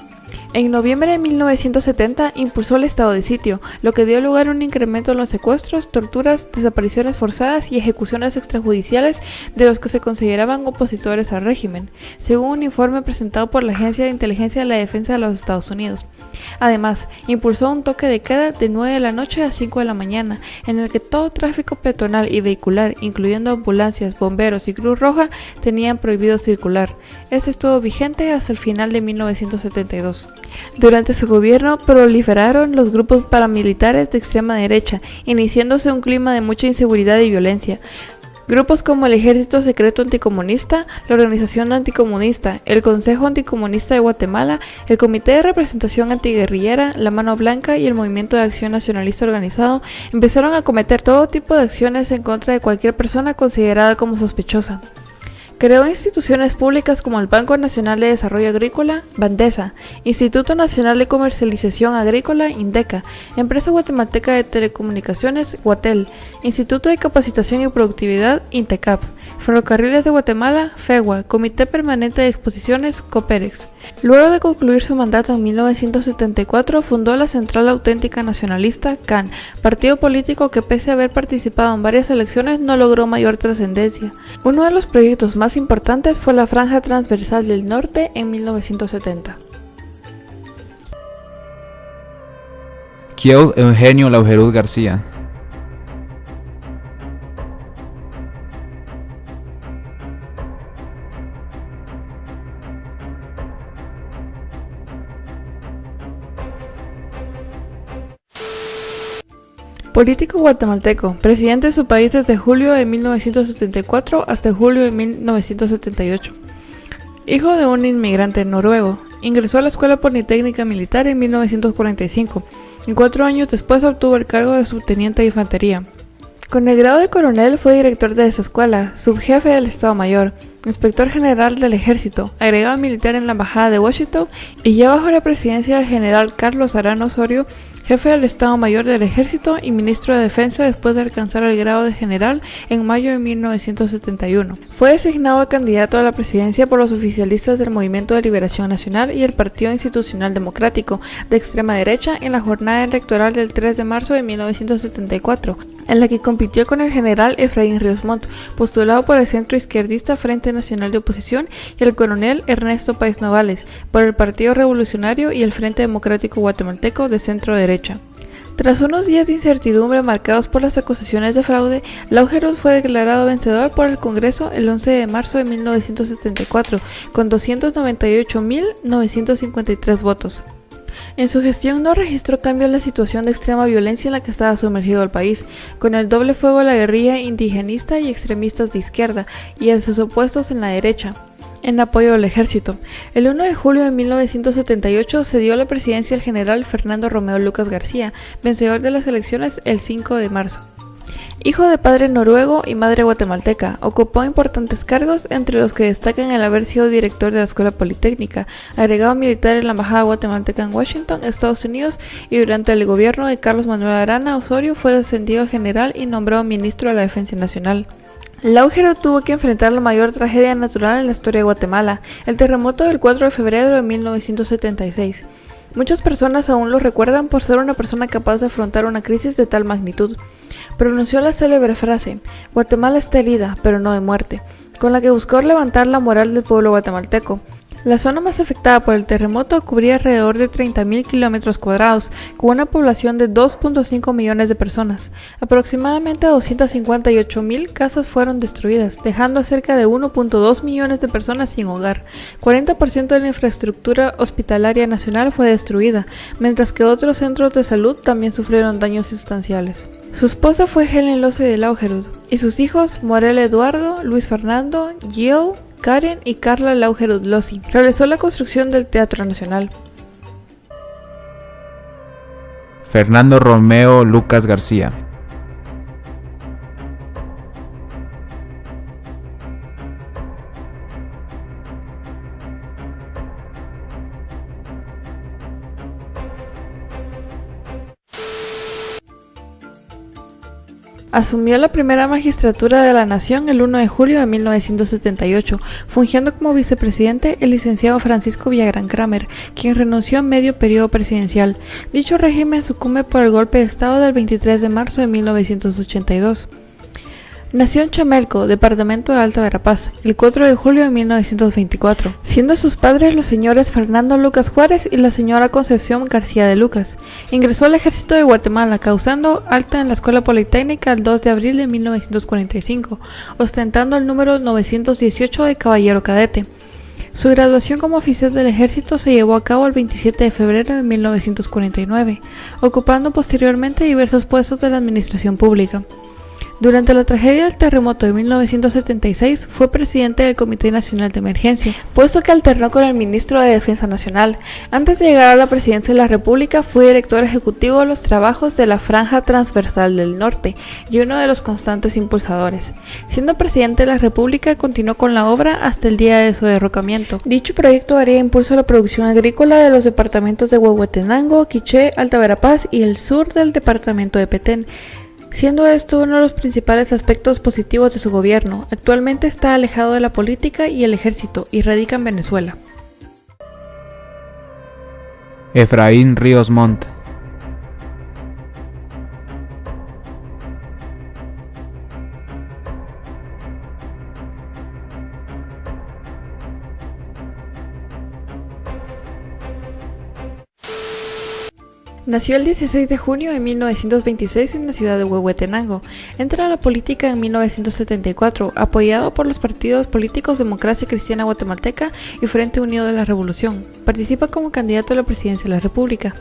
Speaker 2: En noviembre de 1970 impulsó el estado de sitio, lo que dio lugar a un incremento en los secuestros, torturas, desapariciones forzadas y ejecuciones extrajudiciales de los que se consideraban opositores al régimen, según un informe presentado por la Agencia de Inteligencia de la Defensa de los Estados Unidos. Además, impulsó un toque de queda de 9 de la noche a 5 de la mañana, en el que todo tráfico peatonal y vehicular, incluyendo ambulancias, bomberos y Cruz Roja, tenían prohibido circular. Este estuvo vigente hasta el final de 1972. Durante su gobierno proliferaron los grupos paramilitares de extrema derecha, iniciándose un clima de mucha inseguridad y violencia. Grupos como el Ejército Secreto Anticomunista, la Organización Anticomunista, el Consejo Anticomunista de Guatemala, el Comité de Representación Antiguerrillera, la Mano Blanca y el Movimiento de Acción Nacionalista Organizado empezaron a cometer todo tipo de acciones en contra de cualquier persona considerada como sospechosa. Creó instituciones públicas como el Banco Nacional de Desarrollo Agrícola, Bandesa, Instituto Nacional de Comercialización Agrícola, INDECA, Empresa Guatemalteca de Telecomunicaciones, Guatel, Instituto de Capacitación y Productividad, INTECAP, Ferrocarriles de Guatemala, FEGUA, Comité Permanente de Exposiciones, COPEREX. Luego de concluir su mandato en 1974, fundó la Central Auténtica Nacionalista, CAN, partido político que pese a haber participado en varias elecciones no logró mayor trascendencia. Uno de los proyectos más importantes fue la Franja Transversal del Norte en 1970.
Speaker 1: Kiel Eugenio Laujerud García.
Speaker 2: Político guatemalteco, presidente de su país desde julio de 1974 hasta julio de 1978. Hijo de un inmigrante noruego, ingresó a la Escuela Politécnica Militar en 1945 y 4 años después obtuvo el cargo de subteniente de infantería. Con el grado de coronel fue director de esa escuela, subjefe del Estado Mayor, inspector general del Ejército, agregado militar en la Embajada de Washington y ya bajo la presidencia del general Carlos Arana Osorio, jefe del Estado Mayor del Ejército y ministro de Defensa después de alcanzar el grado de general en mayo de 1971. Fue designado candidato a la presidencia por los oficialistas del Movimiento de Liberación Nacional y el Partido Institucional Democrático de extrema derecha en la jornada electoral del 3 de marzo de 1974, en la que compitió con el general Efraín Ríos Montt, postulado por el centro izquierdista Frente Nacional de Oposición, y el coronel Ernesto Páez Novales, por el Partido Revolucionario y el Frente Democrático Guatemalteco de centro derecha. Tras unos días de incertidumbre marcados por las acusaciones de fraude, Laugerud fue declarado vencedor por el Congreso el 11 de marzo de 1974, con 298.953 votos. En su gestión no registró cambio en la situación de extrema violencia en la que estaba sumergido el país, con el doble fuego de la guerrilla indigenista y extremistas de izquierda, y a sus opuestos en la derecha, en apoyo del ejército. El 1 de julio de 1978 se dio la presidencia al general Fernando Romeo Lucas García, vencedor de las elecciones el 5 de marzo. Hijo de padre noruego y madre guatemalteca, ocupó importantes cargos, entre los que destacan el haber sido director de la Escuela Politécnica, agregado militar en la Embajada guatemalteca en Washington, Estados Unidos, y durante el gobierno de Carlos Manuel Arana Osorio fue ascendido a general y nombrado ministro de la Defensa Nacional. Laugerud tuvo que enfrentar la mayor tragedia natural en la historia de Guatemala, el terremoto del 4 de febrero de 1976. Muchas personas aún lo recuerdan por ser una persona capaz de afrontar una crisis de tal magnitud. Pronunció la célebre frase: "Guatemala está herida, pero no de muerte", con la que buscó levantar la moral del pueblo guatemalteco. La zona más afectada por el terremoto cubría alrededor de 30.000 kilómetros cuadrados, con una población de 2.5 millones de personas. Aproximadamente 258.000 casas fueron destruidas, dejando a cerca de 1.2 millones de personas sin hogar. 40% de la infraestructura hospitalaria nacional fue destruida, mientras que otros centros de salud también sufrieron daños sustanciales. Su esposa fue Helen Loce de Laugerud, y sus hijos Morel Eduardo, Luis Fernando, Jill, Karen y Carla Laugerud Loci. Realizó la construcción del Teatro Nacional.
Speaker 1: Fernando Romeo Lucas García.
Speaker 2: Asumió la primera magistratura de la Nación el 1 de julio de 1978, fungiendo como vicepresidente el licenciado Francisco Villagrán Kramer, quien renunció a medio periodo presidencial. Dicho régimen sucumbe por el golpe de Estado del 23 de marzo de 1982. Nació en Chamelco, departamento de Alta Verapaz, el 4 de julio de 1924, siendo sus padres los señores Fernando Lucas Juárez y la señora Concepción García de Lucas. Ingresó al ejército de Guatemala, causando alta en la Escuela Politécnica el 2 de abril de 1945, ostentando el número 918 de caballero cadete. Su graduación como oficial del ejército se llevó a cabo el 27 de febrero de 1949, ocupando posteriormente diversos puestos de la administración pública. Durante la tragedia del terremoto de 1976 fue presidente del Comité Nacional de Emergencia, puesto que alternó con el ministro de Defensa Nacional. Antes de llegar a la presidencia de la República fue director ejecutivo de los trabajos de la Franja Transversal del Norte y uno de los constantes impulsadores. Siendo presidente de la República continuó con la obra hasta el día de su derrocamiento. Dicho proyecto daría impulso a la producción agrícola de los departamentos de Huehuetenango, Quiché, Alta Verapaz y el sur del departamento de Petén, siendo esto uno de los principales aspectos positivos de su gobierno. Actualmente está alejado de la política y el ejército y radica en Venezuela.
Speaker 1: Efraín Ríos Montt.
Speaker 2: Nació el 16 de junio de 1926 en la ciudad de Huehuetenango. Entra a la política en 1974, apoyado por los partidos políticos Democracia Cristiana Guatemalteca y Frente Unido de la Revolución. Participa como candidato a la presidencia de la República.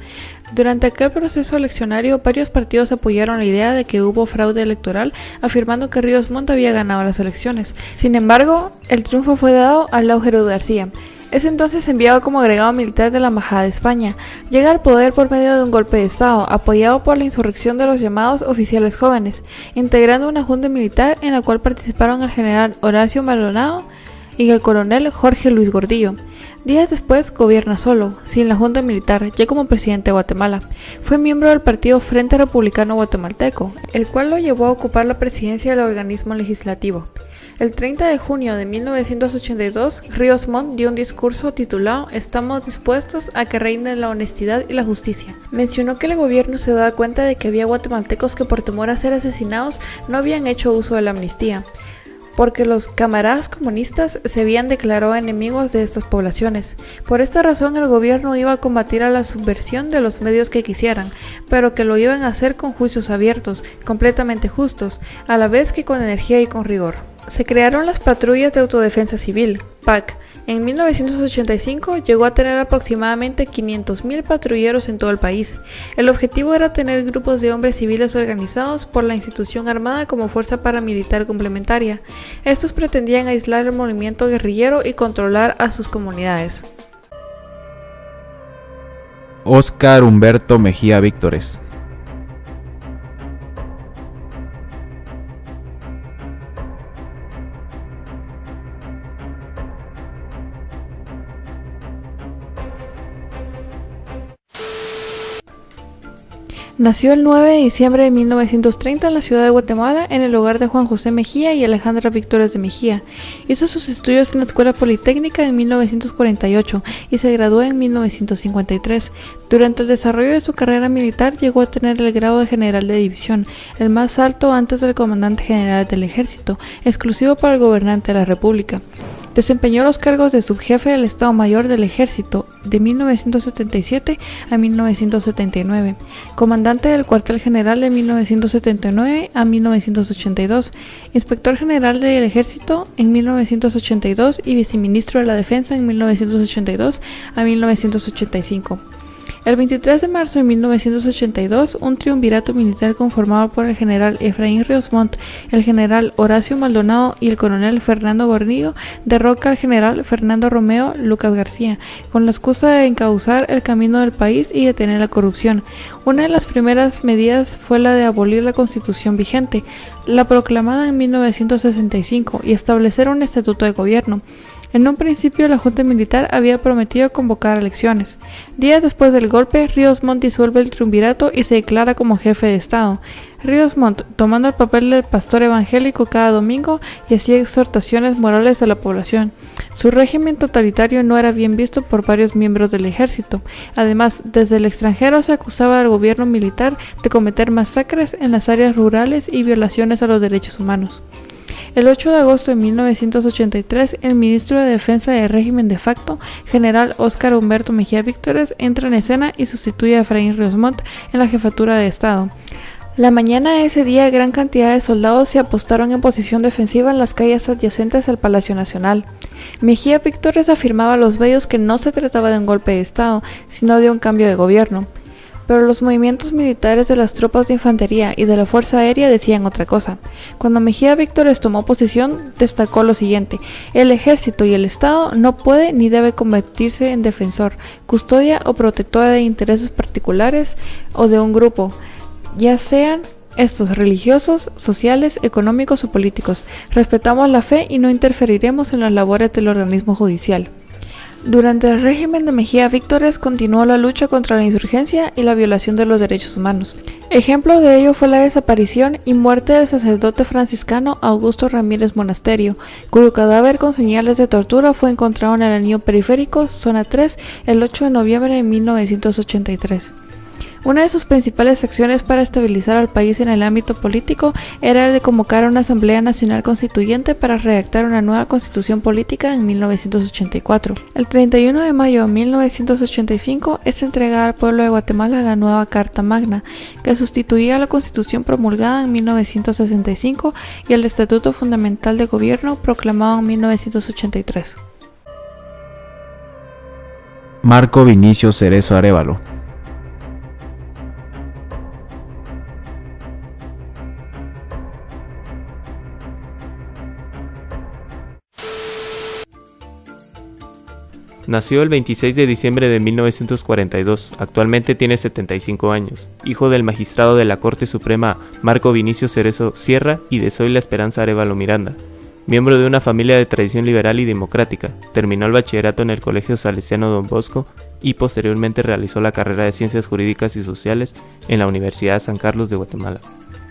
Speaker 2: Durante aquel proceso eleccionario, varios partidos apoyaron la idea de que hubo fraude electoral, afirmando que Ríos Montt había ganado las elecciones. Sin embargo, el triunfo fue dado a Laugerud García. Es entonces enviado como agregado militar de la Embajada de España. Llega al poder por medio de un golpe de Estado, apoyado por la insurrección de los llamados oficiales jóvenes, integrando una junta militar en la cual participaron el general Horacio Maldonado y el coronel Jorge Luis Gordillo. Días después gobierna solo, sin la junta militar, ya como presidente de Guatemala. Fue miembro del partido Frente Republicano Guatemalteco, el cual lo llevó a ocupar la presidencia del organismo legislativo. El 30 de junio de 1982, Ríos Montt dio un discurso titulado "Estamos dispuestos a que reine la honestidad y la justicia". Mencionó que el gobierno se daba cuenta de que había guatemaltecos que por temor a ser asesinados no habían hecho uso de la amnistía, porque los camaradas comunistas se habían declarado enemigos de estas poblaciones. Por esta razón el gobierno iba a combatir a la subversión de los medios que quisieran, pero que lo iban a hacer con juicios abiertos, completamente justos, a la vez que con energía y con rigor. Se crearon las patrullas de autodefensa civil, PAC. En 1985 llegó a tener aproximadamente 500.000 patrulleros en todo el país. El objetivo era tener grupos de hombres civiles organizados por la institución armada como fuerza paramilitar complementaria. Estos pretendían aislar el movimiento guerrillero y controlar a sus comunidades.
Speaker 1: Óscar Humberto Mejía Víctores.
Speaker 2: Nació el 9 de diciembre de 1930 en la ciudad de Guatemala, en el hogar de Juan José Mejía y Alejandra Víctores de Mejía. Hizo sus estudios en la Escuela Politécnica en 1948 y se graduó en 1953. Durante el desarrollo de su carrera militar llegó a tener el grado de general de división, el más alto antes del comandante general del ejército, exclusivo para el gobernante de la República. Desempeñó los cargos de subjefe del Estado Mayor del Ejército de 1977 a 1979, comandante del cuartel general de 1979 a 1982, inspector general del Ejército en 1982 y viceministro de la Defensa en 1982 a 1985. El 23 de marzo de 1982, un triunvirato militar conformado por el general Efraín Ríos Montt, el general Horacio Maldonado y el coronel Fernando Gordillo derroca al general Fernando Romeo Lucas García, con la excusa de encauzar el camino del país y detener la corrupción. Una de las primeras medidas fue la de abolir la constitución vigente, la proclamada en 1965, y establecer un estatuto de gobierno. En un principio, la Junta Militar había prometido convocar elecciones. Días después del golpe, Ríos Montt disuelve el triunvirato y se declara como jefe de Estado. Ríos Montt, tomando el papel del pastor evangélico cada domingo, y hacía exhortaciones morales a la población. Su régimen totalitario no era bien visto por varios miembros del ejército. Además, desde el extranjero se acusaba al gobierno militar de cometer masacres en las áreas rurales y violaciones a los derechos humanos. El 8 de agosto de 1983, el ministro de Defensa del régimen de facto, general Óscar Humberto Mejía Víctores, entra en escena y sustituye a Efraín Ríos Montt en la jefatura de Estado. La mañana de ese día, gran cantidad de soldados se apostaron en posición defensiva en las calles adyacentes al Palacio Nacional. Mejía Víctores afirmaba a los medios que no se trataba de un golpe de Estado, sino de un cambio de gobierno. Pero los movimientos militares de las tropas de infantería y de la Fuerza Aérea decían otra cosa. Cuando Mejía Víctores tomó posesión, destacó lo siguiente: el ejército y el Estado no puede ni debe convertirse en defensor, custodia o protectora de intereses particulares o de un grupo, ya sean estos religiosos, sociales, económicos o políticos. Respetamos la fe y no interferiremos en las labores del organismo judicial. Durante el régimen de Mejía Víctores continuó la lucha contra la insurgencia y la violación de los derechos humanos. Ejemplo de ello fue la desaparición y muerte del sacerdote franciscano Augusto Ramírez Monasterio, cuyo cadáver con señales de tortura fue encontrado en el anillo periférico, zona 3, el 8 de noviembre de 1983. Una de sus principales acciones para estabilizar al país en el ámbito político era el de convocar a una Asamblea Nacional Constituyente para redactar una nueva constitución política en 1984. El 31 de mayo de 1985 es entregada al pueblo de Guatemala la nueva Carta Magna, que sustituía a la Constitución promulgada en 1965 y el Estatuto Fundamental de Gobierno proclamado en 1983.
Speaker 1: Marco Vinicio Cerezo Arévalo.
Speaker 3: Nació el 26 de diciembre de 1942, actualmente tiene 75 años, hijo del magistrado de la Corte Suprema Marco Vinicio Cerezo Sierra y de Zoila Esperanza Arévalo Miranda. Miembro de una familia de tradición liberal y democrática, terminó el bachillerato en el Colegio Salesiano Don Bosco y posteriormente realizó la carrera de Ciencias Jurídicas y Sociales en la Universidad San Carlos de Guatemala,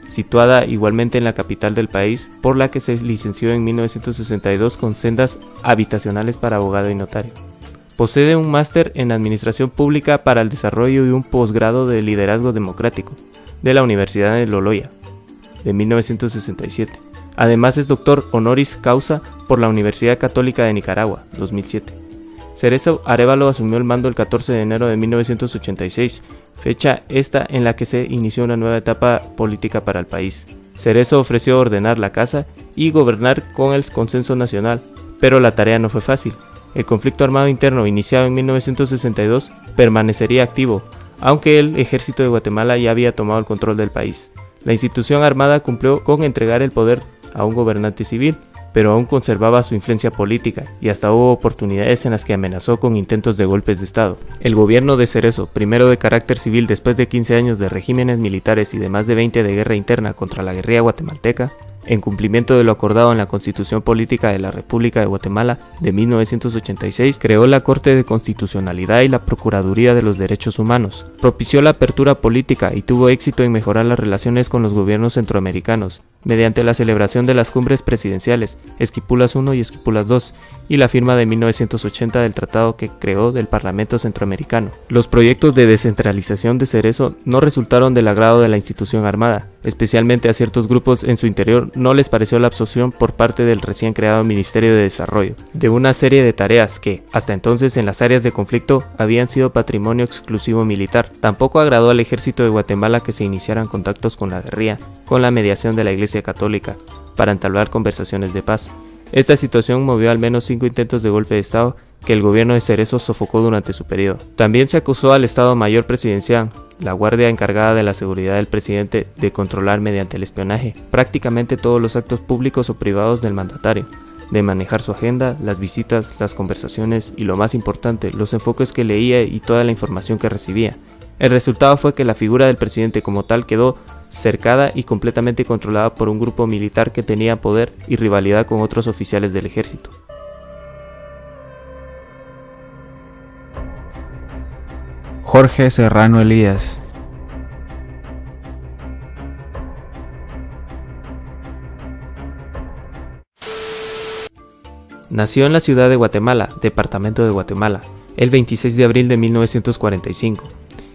Speaker 3: situada igualmente en la capital del país, por la que se licenció en 1962 con sendas habitacionales para abogado y notario. Posee un máster en Administración Pública para el Desarrollo y un posgrado de Liderazgo Democrático de la Universidad de Loloya, de 1967. Además es doctor honoris causa por la Universidad Católica de Nicaragua, 2007. Cerezo Arévalo asumió el mando el 14 de enero de 1986, fecha esta en la que se inició una nueva etapa política para el país. Cerezo ofreció ordenar la casa y gobernar con el consenso nacional, pero la tarea no fue fácil. El conflicto armado interno iniciado en 1962 permanecería activo, aunque el ejército de Guatemala ya había tomado el control del país. La institución armada cumplió con entregar el poder a un gobernante civil, pero aún conservaba su influencia política y hasta hubo oportunidades en las que amenazó con intentos de golpes de Estado. El gobierno de Cerezo, primero de carácter civil después de 15 años de regímenes militares y de más de 20 de guerra interna contra la guerrilla guatemalteca, en cumplimiento de lo acordado en la Constitución Política de la República de Guatemala de 1986, creó la Corte de Constitucionalidad y la Procuraduría de los Derechos Humanos, propició la apertura política y tuvo éxito en mejorar las relaciones con los gobiernos centroamericanos, mediante la celebración de las cumbres presidenciales, Esquipulas I y Esquipulas II, y la firma de 1980 del tratado que creó del Parlamento Centroamericano. Los proyectos de descentralización de Cerezo no resultaron del agrado de la institución armada, especialmente a ciertos grupos en su interior no les pareció la absorción por parte del recién creado Ministerio de Desarrollo, de una serie de tareas que, hasta entonces en las áreas de conflicto, habían sido patrimonio exclusivo militar. Tampoco agradó al ejército de Guatemala que se iniciaran contactos con la guerrilla, con la mediación de la Iglesia Católica, para entablar conversaciones de paz. Esta situación movió al menos 5 intentos de golpe de Estado que el gobierno de Cerezo sofocó durante su periodo. También se acusó al Estado Mayor Presidencial, la guardia encargada de la seguridad del presidente, de controlar mediante el espionaje prácticamente todos los actos públicos o privados del mandatario, de manejar su agenda, las visitas, las conversaciones y, lo más importante, los enfoques que leía y toda la información que recibía. El resultado fue que la figura del presidente como tal quedó cercada y completamente controlada por un grupo militar que tenía poder y rivalidad con otros oficiales del ejército.
Speaker 1: Jorge Serrano Elías.
Speaker 3: Nació en la ciudad de Guatemala, departamento de Guatemala, el 26 de abril de 1945.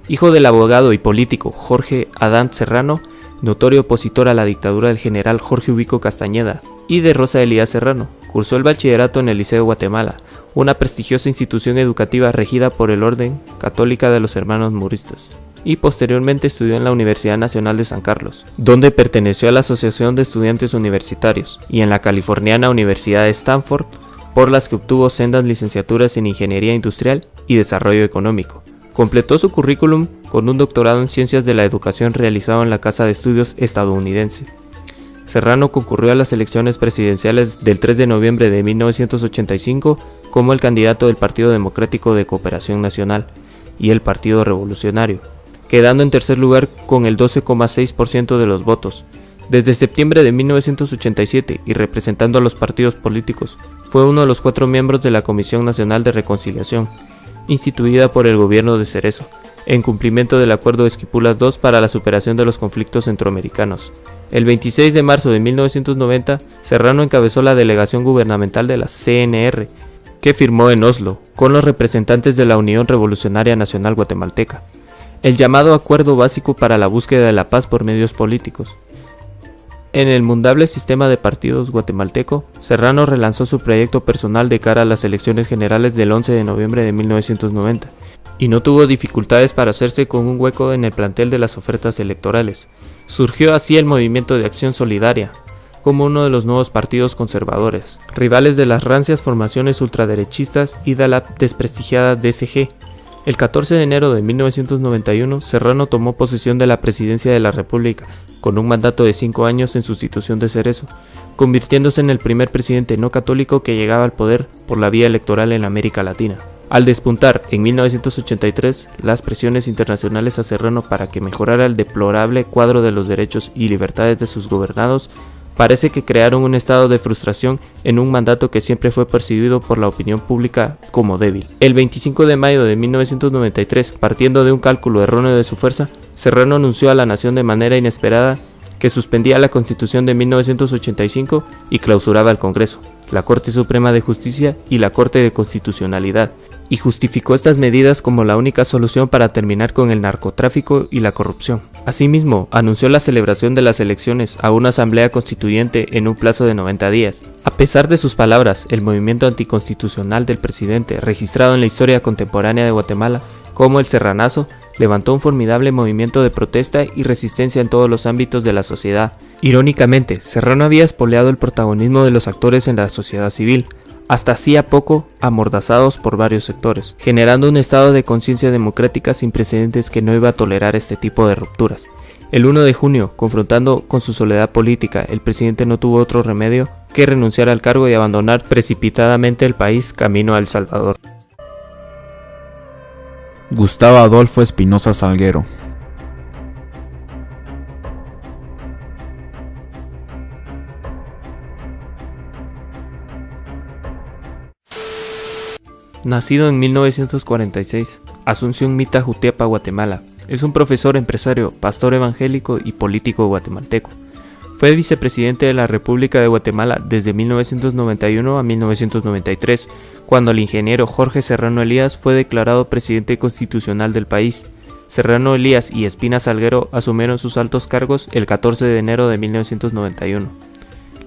Speaker 3: Hijo del abogado y político Jorge Adán Serrano, notorio opositor a la dictadura del general Jorge Ubico Castañeda, y de Rosa Elías Serrano. Cursó el bachillerato en el Liceo de Guatemala, una prestigiosa institución educativa regida por el Orden Católica de los Hermanos Muristas, y posteriormente estudió en la Universidad Nacional de San Carlos, donde perteneció a la Asociación de Estudiantes Universitarios, y en la californiana Universidad de Stanford, por las que obtuvo sendas licenciaturas en Ingeniería Industrial y Desarrollo Económico. Completó su currículum con un doctorado en Ciencias de la Educación realizado en la Casa de Estudios estadounidense. Serrano concurrió a las elecciones presidenciales del 3 de noviembre de 1985 como el candidato del Partido Democrático de Cooperación Nacional y el Partido Revolucionario, quedando en tercer lugar con el 12,6% de los votos. Desde septiembre de 1987 y representando a los partidos políticos, fue uno de los 4 miembros de la Comisión Nacional de Reconciliación, instituida por el gobierno de Cerezo, en cumplimiento del Acuerdo de Esquipulas II para la superación de los conflictos centroamericanos. El 26 de marzo de 1990, Serrano encabezó la delegación gubernamental de la CNR, que firmó en Oslo, con los representantes de la Unión Revolucionaria Nacional Guatemalteca, el llamado Acuerdo Básico para la Búsqueda de la Paz por Medios Políticos. En el mundable sistema de partidos guatemalteco, Serrano relanzó su proyecto personal de cara a las elecciones generales del 11 de noviembre de 1990, y no tuvo dificultades para hacerse con un hueco en el plantel de las ofertas electorales. Surgió así el Movimiento de Acción Solidaria, como uno de los nuevos partidos conservadores, rivales de las rancias formaciones ultraderechistas y de la desprestigiada DCG. El 14 de enero de 1991, Serrano tomó posesión de la presidencia de la República, con un mandato de 5 años en sustitución de Cerezo, convirtiéndose en el primer presidente no católico que llegaba al poder por la vía electoral en América Latina. Al despuntar en 1983 las presiones internacionales a Serrano para que mejorara el deplorable cuadro de los derechos y libertades de sus gobernados, parece que crearon un estado de frustración en un mandato que siempre fue percibido por la opinión pública como débil. El 25 de mayo de 1993, partiendo de un cálculo erróneo de su fuerza, Serrano anunció a la nación de manera inesperada que suspendía la Constitución de 1985 y clausuraba el Congreso, la Corte Suprema de Justicia y la Corte de Constitucionalidad, y justificó estas medidas como la única solución para terminar con el narcotráfico y la corrupción. Asimismo, anunció la celebración de las elecciones a una asamblea constituyente en un plazo de 90 días. A pesar de sus palabras, el movimiento anticonstitucional del presidente, registrado en la historia contemporánea de Guatemala como el Serranazo, levantó un formidable movimiento de protesta y resistencia en todos los ámbitos de la sociedad. Irónicamente, Serrano había espoleado el protagonismo de los actores en la sociedad civil, hasta hacía poco amordazados por varios sectores, generando un estado de conciencia democrática sin precedentes que no iba a tolerar este tipo de rupturas. El 1 de junio, confrontando con su soledad política, el presidente no tuvo otro remedio que renunciar al cargo y abandonar precipitadamente el país camino a El Salvador.
Speaker 1: Gustavo Adolfo Espinosa Salguero.
Speaker 3: Nacido en 1946, Asunción Mita Jutiapa, Guatemala, es un profesor, empresario, pastor evangélico y político guatemalteco. Fue vicepresidente de la República de Guatemala desde 1991 a 1993, cuando el ingeniero Jorge Serrano Elías fue declarado presidente constitucional del país. Serrano Elías y Espina Salguero asumieron sus altos cargos el 14 de enero de 1991.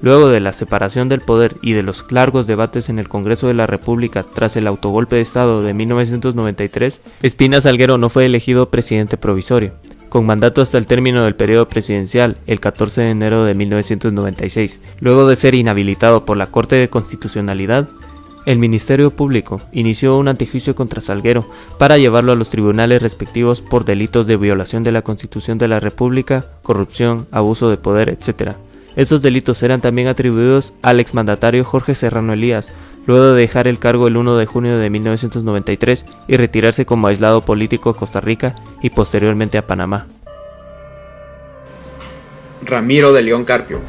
Speaker 3: Luego de la separación del poder y de los largos debates en el Congreso de la República tras el autogolpe de Estado de 1993, Espina Salguero no fue elegido presidente provisorio, con mandato hasta el término del periodo presidencial el 14 de enero de 1996. Luego de ser inhabilitado por la Corte de Constitucionalidad, el Ministerio Público inició un antejuicio contra Salguero para llevarlo a los tribunales respectivos por delitos de violación de la Constitución de la República, corrupción, abuso de poder, etc. Estos delitos eran también atribuidos al exmandatario Jorge Serrano Elías, luego de dejar el cargo el 1 de junio de 1993 y retirarse como aislado político a Costa Rica y posteriormente a Panamá.
Speaker 4: Ramiro de León Carpio.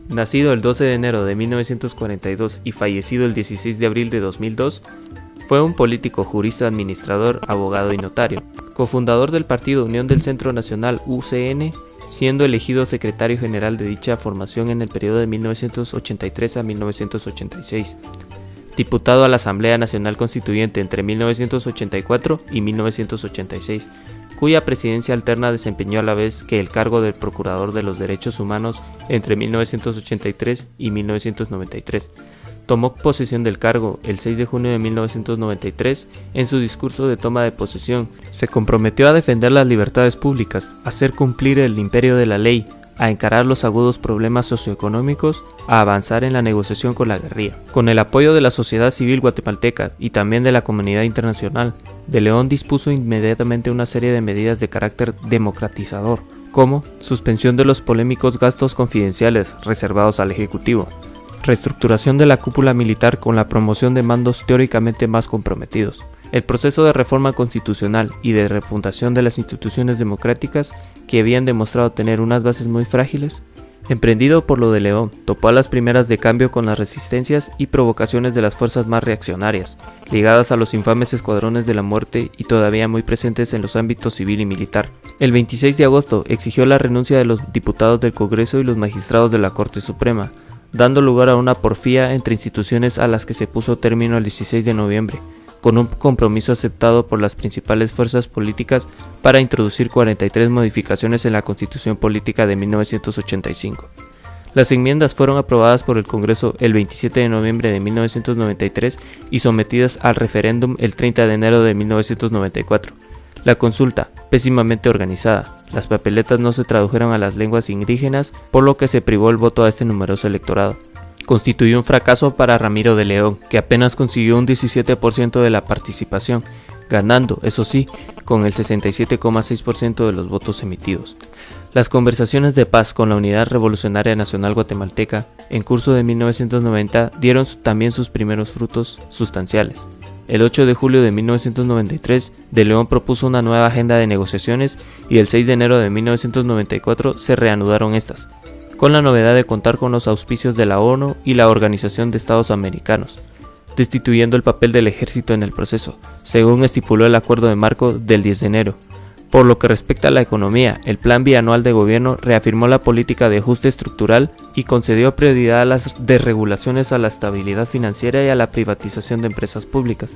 Speaker 3: Nacido el 12 de enero de 1942 y fallecido el 16 de abril de 2002, fue un político, jurista, administrador, abogado y notario, cofundador del partido Unión del Centro Nacional UCN, siendo elegido secretario general de dicha formación en el periodo de 1983 a 1986. Diputado a la Asamblea Nacional Constituyente entre 1984 y 1986, cuya presidencia alterna desempeñó a la vez que el cargo del Procurador de los Derechos Humanos entre 1983 y 1993. Tomó posesión del cargo el 6 de junio de 1993. En su discurso de toma de posesión, se comprometió a defender las libertades públicas, a hacer cumplir el imperio de la ley, a encarar los agudos problemas socioeconómicos, a avanzar en la negociación con la guerrilla. Con el apoyo de la sociedad civil guatemalteca y también de la comunidad internacional, De León dispuso inmediatamente una serie de medidas de carácter democratizador, como suspensión de los polémicos gastos confidenciales reservados al Ejecutivo, reestructuración de la cúpula militar con la promoción de mandos teóricamente más comprometidos, el proceso de reforma constitucional y de refundación de las instituciones democráticas que habían demostrado tener unas bases muy frágiles. Emprendido por lo de León, topó a las primeras de cambio con las resistencias y provocaciones de las fuerzas más reaccionarias, ligadas a los infames escuadrones de la muerte y todavía muy presentes en los ámbitos civil y militar. El 26 de agosto exigió la renuncia de los diputados del Congreso y los magistrados de la Corte Suprema, dando lugar a una porfía entre instituciones a las que se puso término el 16 de noviembre, con un compromiso aceptado por las principales fuerzas políticas para introducir 43 modificaciones en la Constitución Política de 1985. Las enmiendas fueron aprobadas por el Congreso el 27 de noviembre de 1993 y sometidas al referéndum el 30 de enero de 1994. La consulta, pésimamente organizada, las papeletas no se tradujeron a las lenguas indígenas, por lo que se privó el voto a este numeroso electorado. constituyó un fracaso para Ramiro de León, que apenas consiguió un 17% de la participación, ganando, eso sí, con el 67,6% de los votos emitidos. Las conversaciones de paz con la Unidad Revolucionaria Nacional Guatemalteca, en curso de 1990, dieron también sus primeros frutos sustanciales. El 8 de julio de 1993, de León propuso una nueva agenda de negociaciones y el 6 de enero de 1994 se reanudaron estas, con la novedad de contar con los auspicios de la ONU y la Organización de Estados Americanos, destituyendo el papel del ejército en el proceso, según estipuló el Acuerdo de Marco del 10 de enero. Por lo que respecta a la economía, el Plan Bianual de Gobierno reafirmó la política de ajuste estructural y concedió prioridad a las desregulaciones, a la estabilidad financiera y a la privatización de empresas públicas,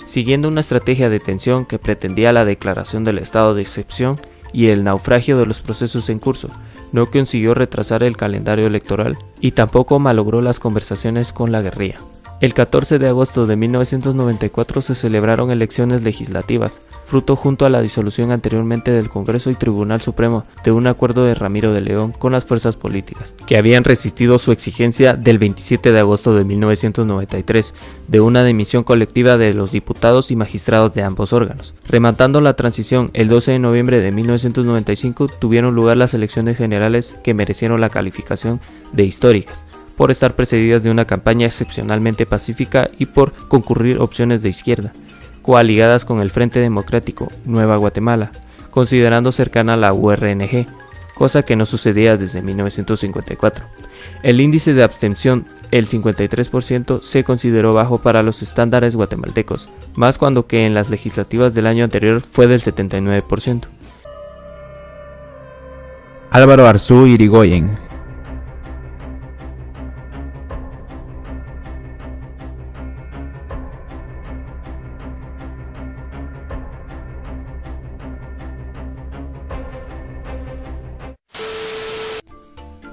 Speaker 3: siguiendo una estrategia de tensión que pretendía la declaración del estado de excepción y el naufragio de los procesos en curso. No consiguió retrasar el calendario electoral y tampoco malogró las conversaciones con la guerrilla. El 14 de agosto de 1994 se celebraron elecciones legislativas, fruto junto a la disolución anteriormente del Congreso y Tribunal Supremo de un acuerdo de Ramiro de León con las fuerzas políticas, que habían resistido su exigencia del 27 de agosto de 1993 de una dimisión colectiva de los diputados y magistrados de ambos órganos. Rematando la transición, el 12 de noviembre de 1995 tuvieron lugar las elecciones generales que merecieron la calificación de históricas, por estar precedidas de una campaña excepcionalmente pacífica y por concurrir opciones de izquierda, coaligadas con el Frente Democrático Nueva Guatemala, considerando cercana a la URNG, cosa que no sucedía desde 1954. El índice de abstención, el 53%, se consideró bajo para los estándares guatemaltecos, más cuando que en las legislativas del año anterior fue del 79%.
Speaker 1: Álvaro Arzú Irigoyen.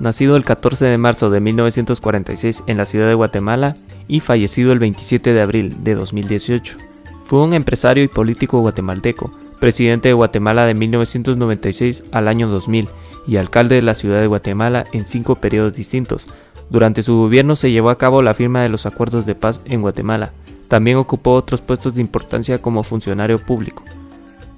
Speaker 3: Nacido el 14 de marzo de 1946 en la ciudad de Guatemala y fallecido el 27 de abril de 2018. Fue un empresario y político guatemalteco, presidente de Guatemala de 1996 al año 2000 y alcalde de la ciudad de Guatemala en 5 periodos distintos. Durante su gobierno se llevó a cabo la firma de los acuerdos de paz en Guatemala. También ocupó otros puestos de importancia como funcionario público.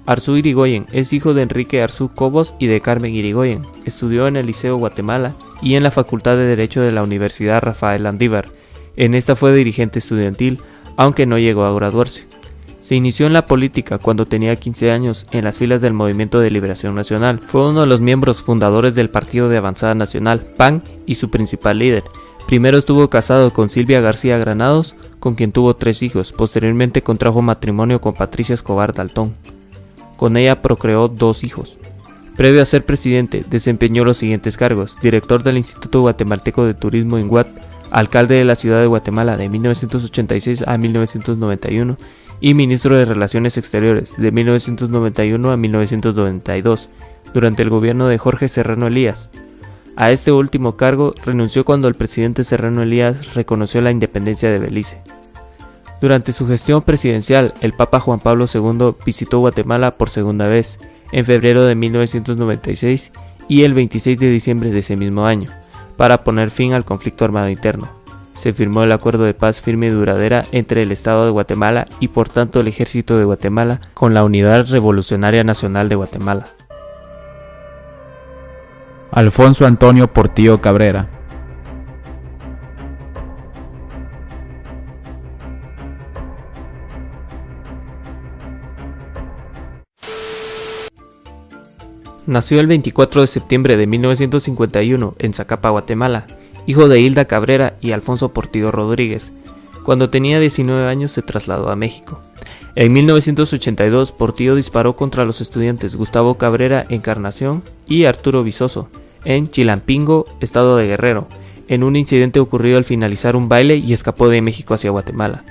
Speaker 3: Arzú Irigoyen es hijo de Enrique Arzú Cobos y de Carmen Irigoyen. Estudió en el Liceo Guatemala y en la Facultad de Derecho de la Universidad Rafael Andívar. En esta fue dirigente estudiantil, aunque no llegó a graduarse. Se inició en la política cuando tenía 15 años en las filas del Movimiento de Liberación Nacional. Fue uno de los miembros fundadores del Partido de Avanzada Nacional, PAN, y su principal líder. Primero estuvo casado con Silvia García Granados, con quien tuvo 3 hijos. Posteriormente contrajo matrimonio con Patricia Escobar Daltón. Con ella procreó 2 hijos. Previo a ser presidente, desempeñó los siguientes cargos: director del Instituto Guatemalteco de Turismo INGUAT, alcalde de la ciudad de Guatemala de 1986 a 1991 y ministro de Relaciones Exteriores de 1991 a 1992, durante el gobierno de Jorge Serrano Elías. A este último cargo renunció cuando el presidente Serrano Elías reconoció la independencia de Belice. Durante su gestión presidencial, el Papa Juan Pablo II visitó Guatemala por segunda vez, en febrero de 1996 y el 26 de diciembre de ese mismo año, para poner fin al conflicto armado interno. Se firmó el acuerdo de paz firme y duradera entre el Estado de Guatemala y por tanto el Ejército de Guatemala con la Unidad Revolucionaria Nacional de Guatemala.
Speaker 1: Alfonso Antonio Portillo Cabrera.
Speaker 3: Nació el 24 de septiembre de 1951 en Zacapa, Guatemala, hijo de Hilda Cabrera y Alfonso Portillo Rodríguez. Cuando tenía 19 años se trasladó a México. En 1982, Portillo disparó contra los estudiantes Gustavo Cabrera, Encarnación, y Arturo Vizoso, en Chilampingo, estado de Guerrero, en un incidente ocurrido al finalizar un baile, y escapó de México hacia Guatemala.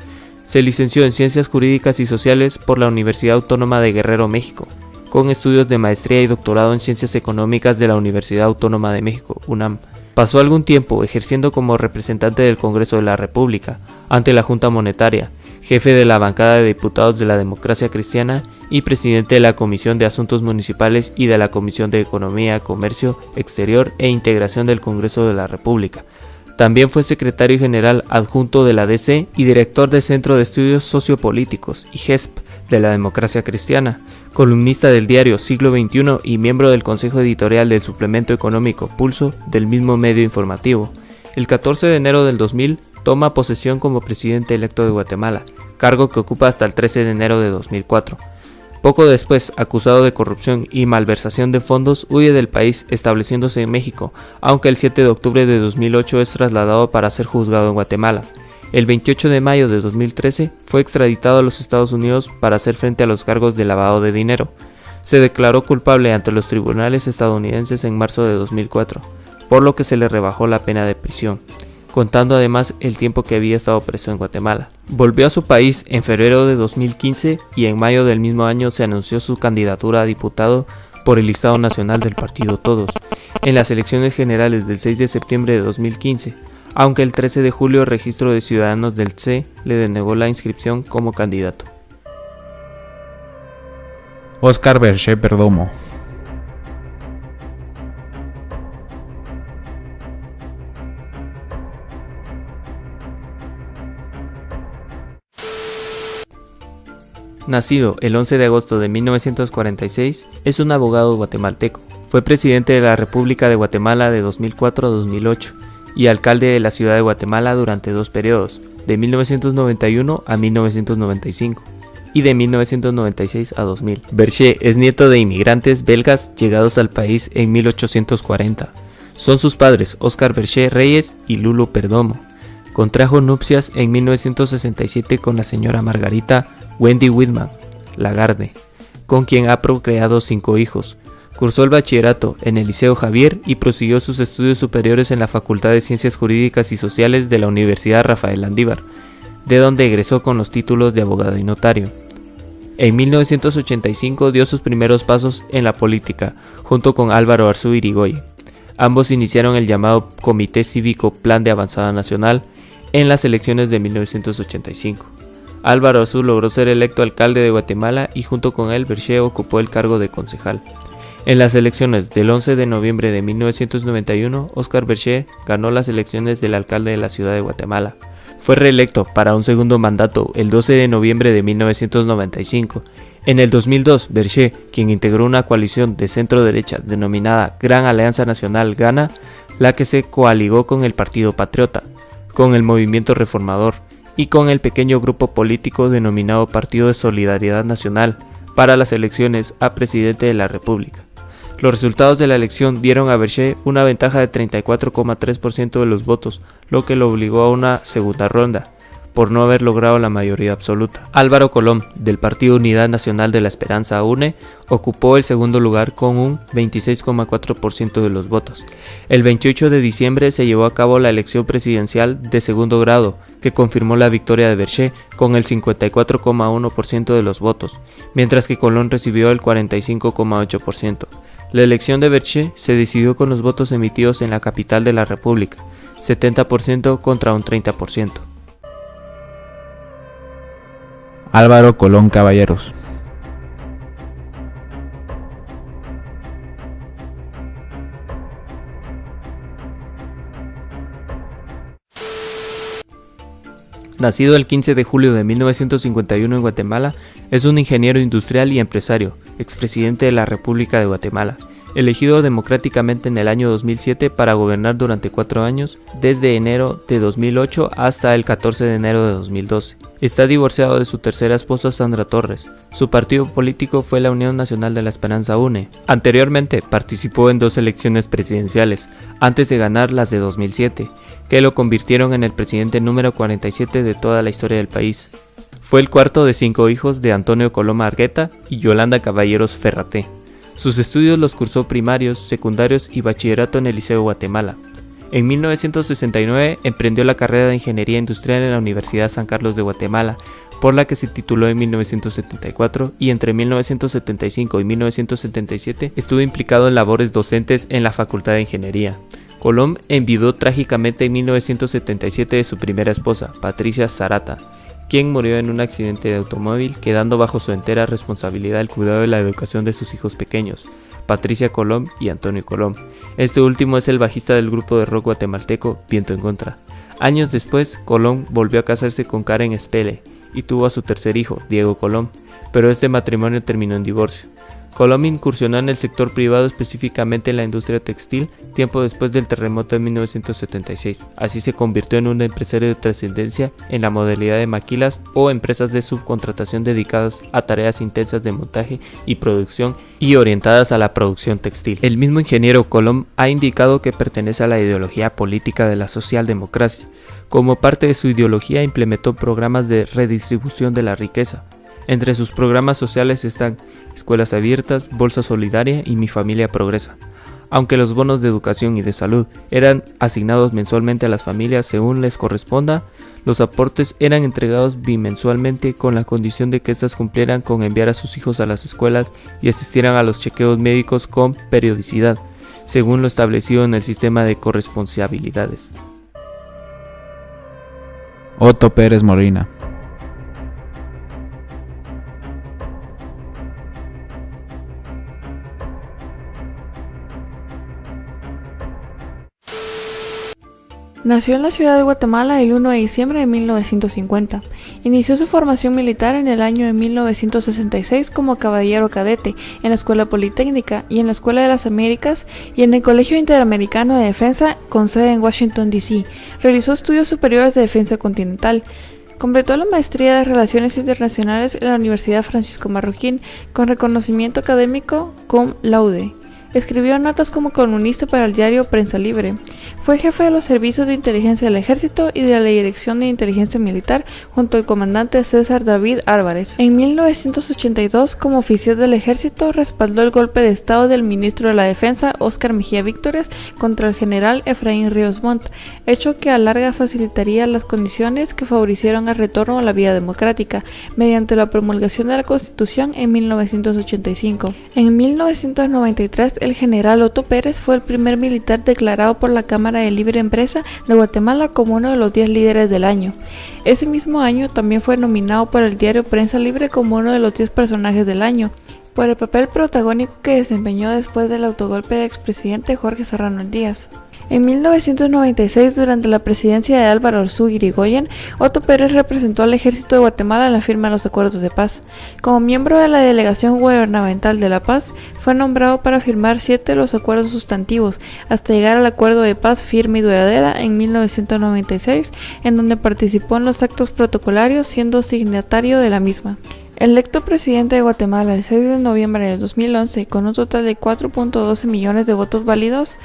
Speaker 3: Se licenció en Ciencias Jurídicas y Sociales por la Universidad Autónoma de Guerrero, México, con estudios de maestría y doctorado en Ciencias Económicas de la Universidad Autónoma de México, UNAM. Pasó algún tiempo ejerciendo como representante del Congreso de la República ante la Junta Monetaria, jefe de la bancada de diputados de la Democracia Cristiana y presidente de la Comisión de Asuntos Municipales y de la Comisión de Economía, Comercio Exterior e Integración del Congreso de la República. También fue secretario general adjunto de la DC y director del Centro de Estudios Sociopolíticos, IGESP, de la Democracia Cristiana, columnista del diario Siglo XXI y miembro del consejo editorial del suplemento económico Pulso del mismo medio informativo. El 14 de enero del 2000 toma posesión como presidente electo de Guatemala, cargo que ocupa hasta el 13 de enero de 2004. Poco después, acusado de corrupción y malversación de fondos, huye del país estableciéndose en México, aunque el 7 de octubre de 2008 es trasladado para ser juzgado en Guatemala. El 28 de mayo de 2013 fue extraditado a los Estados Unidos para hacer frente a los cargos de lavado de dinero. Se declaró culpable ante los tribunales estadounidenses en marzo de 2004, por lo que se le rebajó la pena de prisión, contando además el tiempo que había estado preso en Guatemala. Volvió a su país en febrero de 2015 y en mayo del mismo año se anunció su candidatura a diputado por el listado nacional del partido Todos, en las elecciones generales del 6 de septiembre de 2015, aunque el 13 de julio el Registro de Ciudadanos del C le denegó la inscripción como candidato.
Speaker 1: Óscar Berché Perdomo.
Speaker 3: Nacido el 11 de agosto de 1946, es un abogado guatemalteco. Fue presidente de la República de Guatemala de 2004 a 2008 y alcalde de la ciudad de Guatemala durante 2 periodos, de 1991 a 1995 y de 1996 a 2000. Berché es nieto de inmigrantes belgas llegados al país en 1840. Son sus padres Óscar Berché Reyes y Lulu Perdomo. Contrajo nupcias en 1967 con la señora Margarita Wendy Whitman Lagarde, con quien ha procreado 5 hijos. Cursó el bachillerato en el Liceo Javier y prosiguió sus estudios superiores en la Facultad de Ciencias Jurídicas y Sociales de la Universidad Rafael Landívar, de donde egresó con los títulos de abogado y notario. En 1985 dio sus primeros pasos en la política, junto con Álvaro Arzú Irigoyen. Ambos iniciaron el llamado Comité Cívico Plan de Avanzada Nacional en las elecciones de 1985. Álvaro Arzú logró ser electo alcalde de Guatemala y junto con él Berché ocupó el cargo de concejal. En las elecciones del 11 de noviembre de 1991, Óscar Berché ganó las elecciones del alcalde de la ciudad de Guatemala. Fue reelecto para un segundo mandato el 12 de noviembre de 1995. En el 2002, Berché, quien integró una coalición de centro-derecha denominada Gran Alianza Nacional Gana, la que se coaligó con el Partido Patriota, con el Movimiento Reformador y con el pequeño grupo político denominado Partido de Solidaridad Nacional, para las elecciones a presidente de la República. Los resultados de la elección dieron a Berché una ventaja de 34,3% de los votos, lo que lo obligó a una segunda ronda, por no haber logrado la mayoría absoluta. Álvaro Colom, del Partido Unidad Nacional de la Esperanza UNE, ocupó el segundo lugar con un 26,4% de los votos. El 28 de diciembre se llevó a cabo la elección presidencial de segundo grado, que confirmó la victoria de Berché con el 54,1% de los votos, mientras que Colom recibió el 45,8%. La elección de Berché se decidió con los votos emitidos en la capital de la República, 70% contra un 30%.
Speaker 1: Álvaro Colón Caballeros.
Speaker 3: Nacido el 15 de julio de 1951 en Guatemala, es un ingeniero industrial y empresario, expresidente de la República de Guatemala, elegido democráticamente en el año 2007 para gobernar durante 4 años, desde enero de 2008 hasta el 14 de enero de 2012. Está divorciado de su tercera esposa Sandra Torres. Su partido político fue la Unión Nacional de la Esperanza UNE. Anteriormente participó en 2 elecciones presidenciales, antes de ganar las de 2007, que lo convirtieron en el presidente número 47 de toda la historia del país. Fue el cuarto de 5 hijos de Antonio Coloma Argueta y Yolanda Caballeros Ferraté. Sus estudios los cursó primarios, secundarios y bachillerato en el Liceo Guatemala. En 1969 emprendió la carrera de Ingeniería Industrial en la Universidad San Carlos de Guatemala, por la que se tituló en 1974 y entre 1975 y 1977 estuvo implicado en labores docentes en la Facultad de Ingeniería. Colom enviudó trágicamente en 1977 de su primera esposa, Patricia Zarata, quien murió en un accidente de automóvil, quedando bajo su entera responsabilidad el cuidado y la educación de sus hijos pequeños. Patricia Colom y Antonio Colom. Este último es el bajista del grupo de rock guatemalteco Viento en Contra. Años después, Colom volvió a casarse con Karen Spele y tuvo a su tercer hijo, Diego Colom, pero este matrimonio terminó en divorcio. Colom incursionó en el sector privado, específicamente en la industria textil, tiempo después del terremoto de 1976. Así se convirtió en un empresario de trascendencia en la modalidad de maquilas o empresas de subcontratación dedicadas a tareas intensas de montaje y producción y orientadas a la producción textil. El mismo ingeniero Colom ha indicado que pertenece a la ideología política de la socialdemocracia. Como parte de su ideología implementó programas de redistribución de la riqueza. Entre sus programas sociales están Escuelas Abiertas, Bolsa Solidaria y Mi Familia Progresa. Aunque los bonos de educación y de salud eran asignados mensualmente a las familias según les corresponda, los aportes eran entregados bimensualmente con la condición de que éstas cumplieran con enviar a sus hijos a las escuelas y asistieran a los chequeos médicos con periodicidad, según lo establecido en el sistema de corresponsabilidades.
Speaker 1: Otto Pérez Molina.
Speaker 2: Nació en la ciudad de Guatemala el 1 de diciembre de 1950. Inició su formación militar en el año de 1966 como caballero cadete en la Escuela Politécnica y en la Escuela de las Américas y en el Colegio Interamericano de Defensa con sede en Washington, D.C. Realizó estudios superiores de defensa continental. Completó la maestría de Relaciones Internacionales en la Universidad Francisco Marroquín con reconocimiento académico cum laude. Escribió notas como columnista para el diario Prensa Libre. Fue jefe de los servicios de inteligencia del Ejército y de la Dirección de Inteligencia Militar junto al comandante César David Álvarez. En 1982, como oficial del Ejército, respaldó el golpe de Estado del ministro de la Defensa, Óscar Mejía Víctores, contra el general Efraín Ríos Montt, hecho que a larga facilitaría las condiciones que favorecieron el retorno a la vida democrática, mediante la promulgación de la Constitución en 1985. En 1993, el general Otto Pérez fue el primer militar declarado por la Cámara de Libre Empresa de Guatemala como uno de los 10 líderes del año. Ese mismo año también fue nominado por el diario Prensa Libre como uno de los 10 personajes del año, por el papel protagónico que desempeñó después del autogolpe del expresidente Jorge Serrano Díaz. En 1996, durante la presidencia de Álvaro Arzú Irigoyen, Otto Pérez representó al Ejército de Guatemala en la firma de los acuerdos de paz. Como miembro de la Delegación Gubernamental de la Paz, fue nombrado para firmar 7 de los acuerdos sustantivos, hasta llegar al acuerdo de paz firme y duradera en 1996, en donde participó en los actos protocolarios, siendo signatario de la misma. Electo presidente de Guatemala el 6 de noviembre de 2011, con un total de 4.12 millones de votos válidos,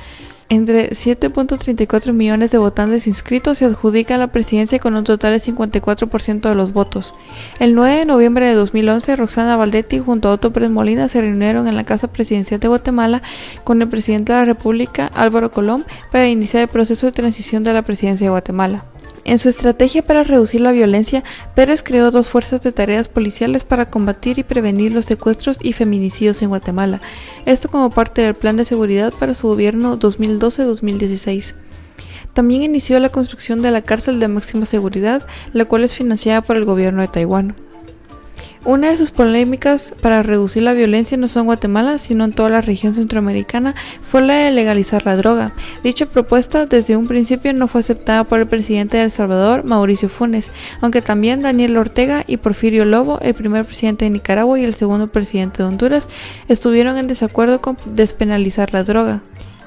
Speaker 2: entre 7.34 millones de votantes inscritos se adjudica la presidencia con un total de 54% de los votos. El 9 de noviembre de 2011, Roxana Valdetti junto a Otto Pérez Molina se reunieron en la Casa Presidencial de Guatemala con el presidente de la República, Álvaro Colom, para iniciar el proceso de transición de la presidencia de Guatemala. En su estrategia para reducir la violencia, Pérez creó 2 fuerzas de tareas policiales para combatir y prevenir los secuestros y feminicidios en Guatemala, esto como parte del plan de seguridad para su gobierno 2012-2016. También inició la construcción de la cárcel de máxima seguridad, la cual es financiada por el gobierno de Taiwán. Una de sus polémicas para reducir la violencia no solo en Guatemala, sino en toda la región centroamericana, fue la de legalizar la droga. Dicha propuesta desde un principio no fue aceptada por el presidente de El Salvador, Mauricio Funes, aunque también Daniel Ortega y Porfirio Lobo, el primer presidente de Nicaragua y el segundo presidente de Honduras, estuvieron en desacuerdo con despenalizar la droga.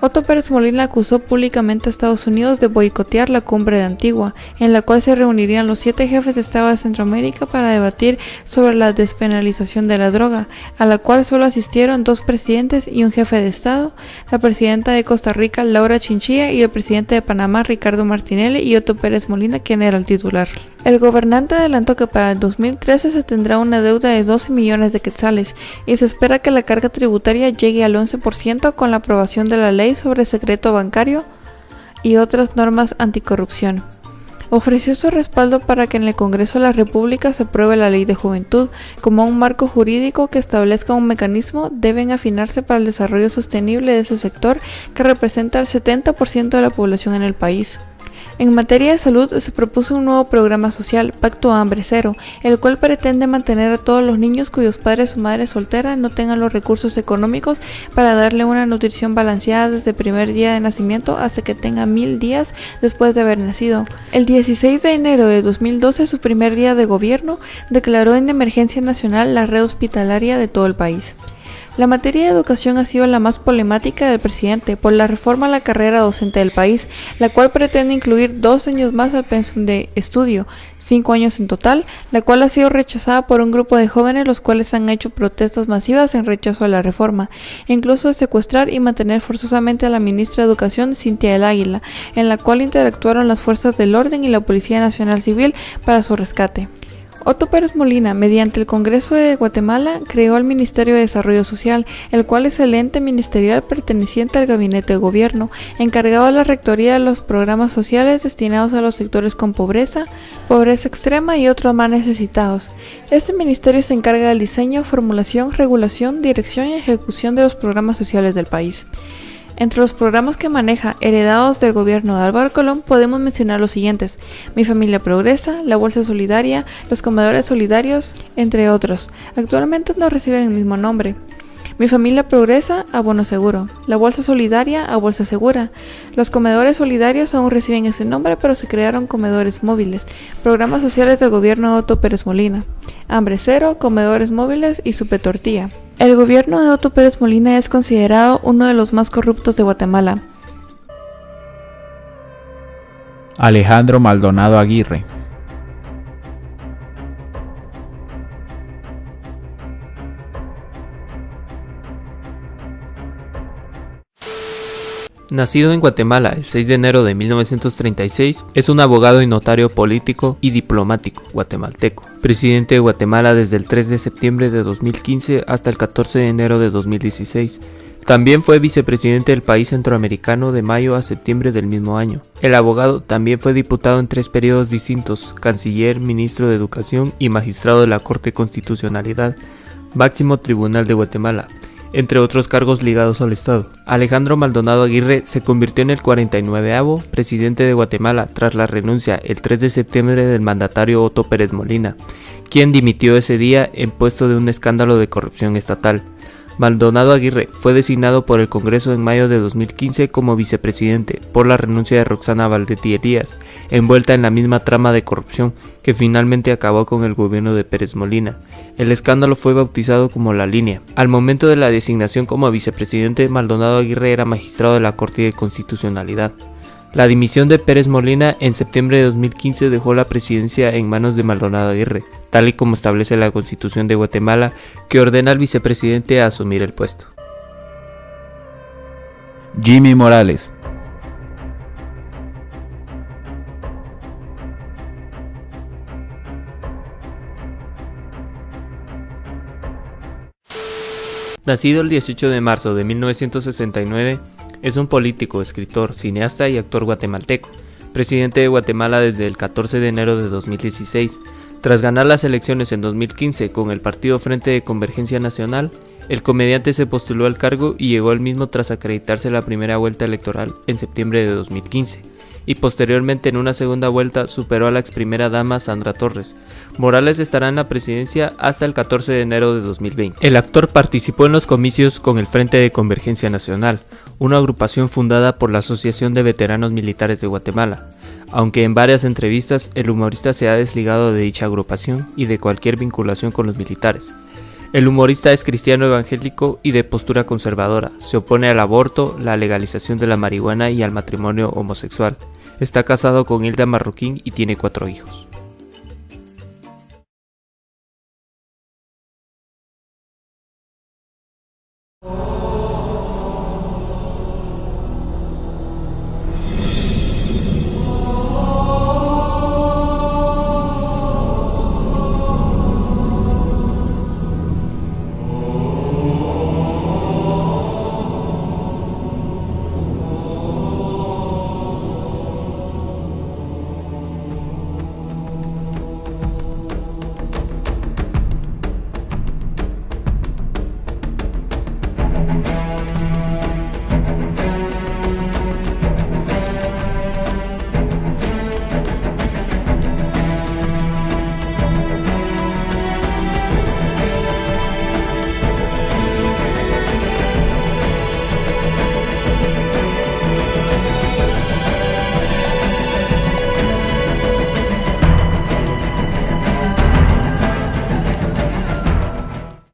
Speaker 2: Otto Pérez Molina acusó públicamente a Estados Unidos de boicotear la cumbre de Antigua, en la cual se reunirían los 7 jefes de Estado de Centroamérica para debatir sobre la despenalización de la droga, a la cual solo asistieron 2 presidentes y un jefe de Estado, la presidenta de Costa Rica, Laura Chinchilla, y el presidente de Panamá, Ricardo Martinelli, y Otto Pérez Molina, quien era el titular. El gobernante adelantó que para el 2013 se tendrá una deuda de 12 millones de quetzales y se espera que la carga tributaria llegue al 11% con la aprobación de la ley sobre secreto bancario y otras normas anticorrupción. Ofreció su respaldo para que en el Congreso de la República se apruebe la Ley de Juventud como un marco jurídico que establezca un mecanismo deben afinarse para el desarrollo sostenible de ese sector que representa el 70% de la población en el país. En materia de salud se propuso un nuevo programa social, Pacto Hambre Cero, el cual pretende mantener a todos los niños cuyos padres o madres solteras no tengan los recursos económicos para darle una nutrición balanceada desde el primer día de nacimiento hasta que tenga 1000 días después de haber nacido. El 16 de enero de 2012, su primer día de gobierno, declaró en emergencia nacional la red hospitalaria de todo el país. La materia de educación ha sido la más problemática del presidente por la reforma a la carrera docente del país, la cual pretende incluir 2 años más al pensum de estudio, 5 años en total, la cual ha sido rechazada por un grupo de jóvenes los cuales han hecho protestas masivas en rechazo a la reforma, incluso de secuestrar y mantener forzosamente a la ministra de Educación, Cintia del Águila, en la cual interactuaron las fuerzas del orden y la Policía Nacional Civil para su rescate. Otto Pérez Molina, mediante el Congreso de Guatemala, creó el Ministerio de Desarrollo Social, el cual es el ente ministerial perteneciente al gabinete de gobierno, encargado de la rectoría de los programas sociales destinados a los sectores con pobreza, pobreza extrema y otros más necesitados. Este ministerio se encarga del diseño, formulación, regulación, dirección y ejecución de los programas sociales del país. Entre los programas que maneja, heredados del gobierno de Álvaro Colón, podemos mencionar los siguientes: Mi Familia Progresa, la Bolsa Solidaria, los Comedores Solidarios, entre otros. Actualmente no reciben el mismo nombre. Mi Familia Progresa, Abono Seguro. La Bolsa Solidaria, a Bolsa Segura. Los Comedores Solidarios aún reciben ese nombre, pero se crearon comedores móviles. Programas sociales del gobierno de Otto Pérez Molina. Hambre Cero, comedores móviles y Supe Tortilla. El gobierno de Otto Pérez Molina es considerado uno de los más corruptos de Guatemala.
Speaker 1: Alejandro Maldonado Aguirre.
Speaker 3: Nacido en Guatemala el 6 de enero de 1936, es un abogado y notario político y diplomático guatemalteco. Presidente de Guatemala desde el 3 de septiembre de 2015 hasta el 14 de enero de 2016. También fue vicepresidente del país centroamericano de mayo a septiembre del mismo año. El abogado también fue diputado en 3 periodos distintos: canciller, ministro de Educación y magistrado de la Corte de Constitucionalidad, máximo tribunal de Guatemala, entre otros cargos ligados al Estado. Alejandro Maldonado Aguirre se convirtió en el 49º presidente de Guatemala tras la renuncia el 3 de septiembre del mandatario Otto Pérez Molina, quien dimitió ese día en puesto de un escándalo de corrupción estatal. Maldonado Aguirre fue designado por el Congreso en mayo de 2015 como vicepresidente por la renuncia de Roxana Valdetti Elías, envuelta en la misma trama de corrupción que finalmente acabó con el gobierno de Pérez Molina. El escándalo fue bautizado como La Línea. Al momento de la designación como vicepresidente, Maldonado Aguirre era magistrado de la Corte de Constitucionalidad. La dimisión de Pérez Molina en septiembre de 2015 dejó la presidencia en manos de Maldonado Aguirre, tal y como establece la Constitución de Guatemala, que ordena al vicepresidente a asumir el puesto.
Speaker 1: Jimmy Morales.
Speaker 3: Nacido el 18 de marzo de 1969, es un político, escritor, cineasta y actor guatemalteco, presidente de Guatemala desde el 14 de enero de 2016. Tras ganar las elecciones en 2015 con el partido Frente de Convergencia Nacional, el comediante se postuló al cargo y llegó al mismo tras acreditarse la primera vuelta electoral en septiembre de 2015. Y posteriormente en una segunda vuelta superó a la ex primera dama Sandra Torres. Morales estará en la presidencia hasta el 14 de enero de 2020. El actor participó en los comicios con el Frente de Convergencia Nacional, una agrupación fundada por la Asociación de Veteranos Militares de Guatemala, aunque en varias entrevistas el humorista se ha desligado de dicha agrupación y de cualquier vinculación con los militares. El humorista es cristiano evangélico y de postura conservadora, se opone al aborto, la legalización de la marihuana y al matrimonio homosexual. Está casado con Hilda Marroquín y tiene 4 hijos.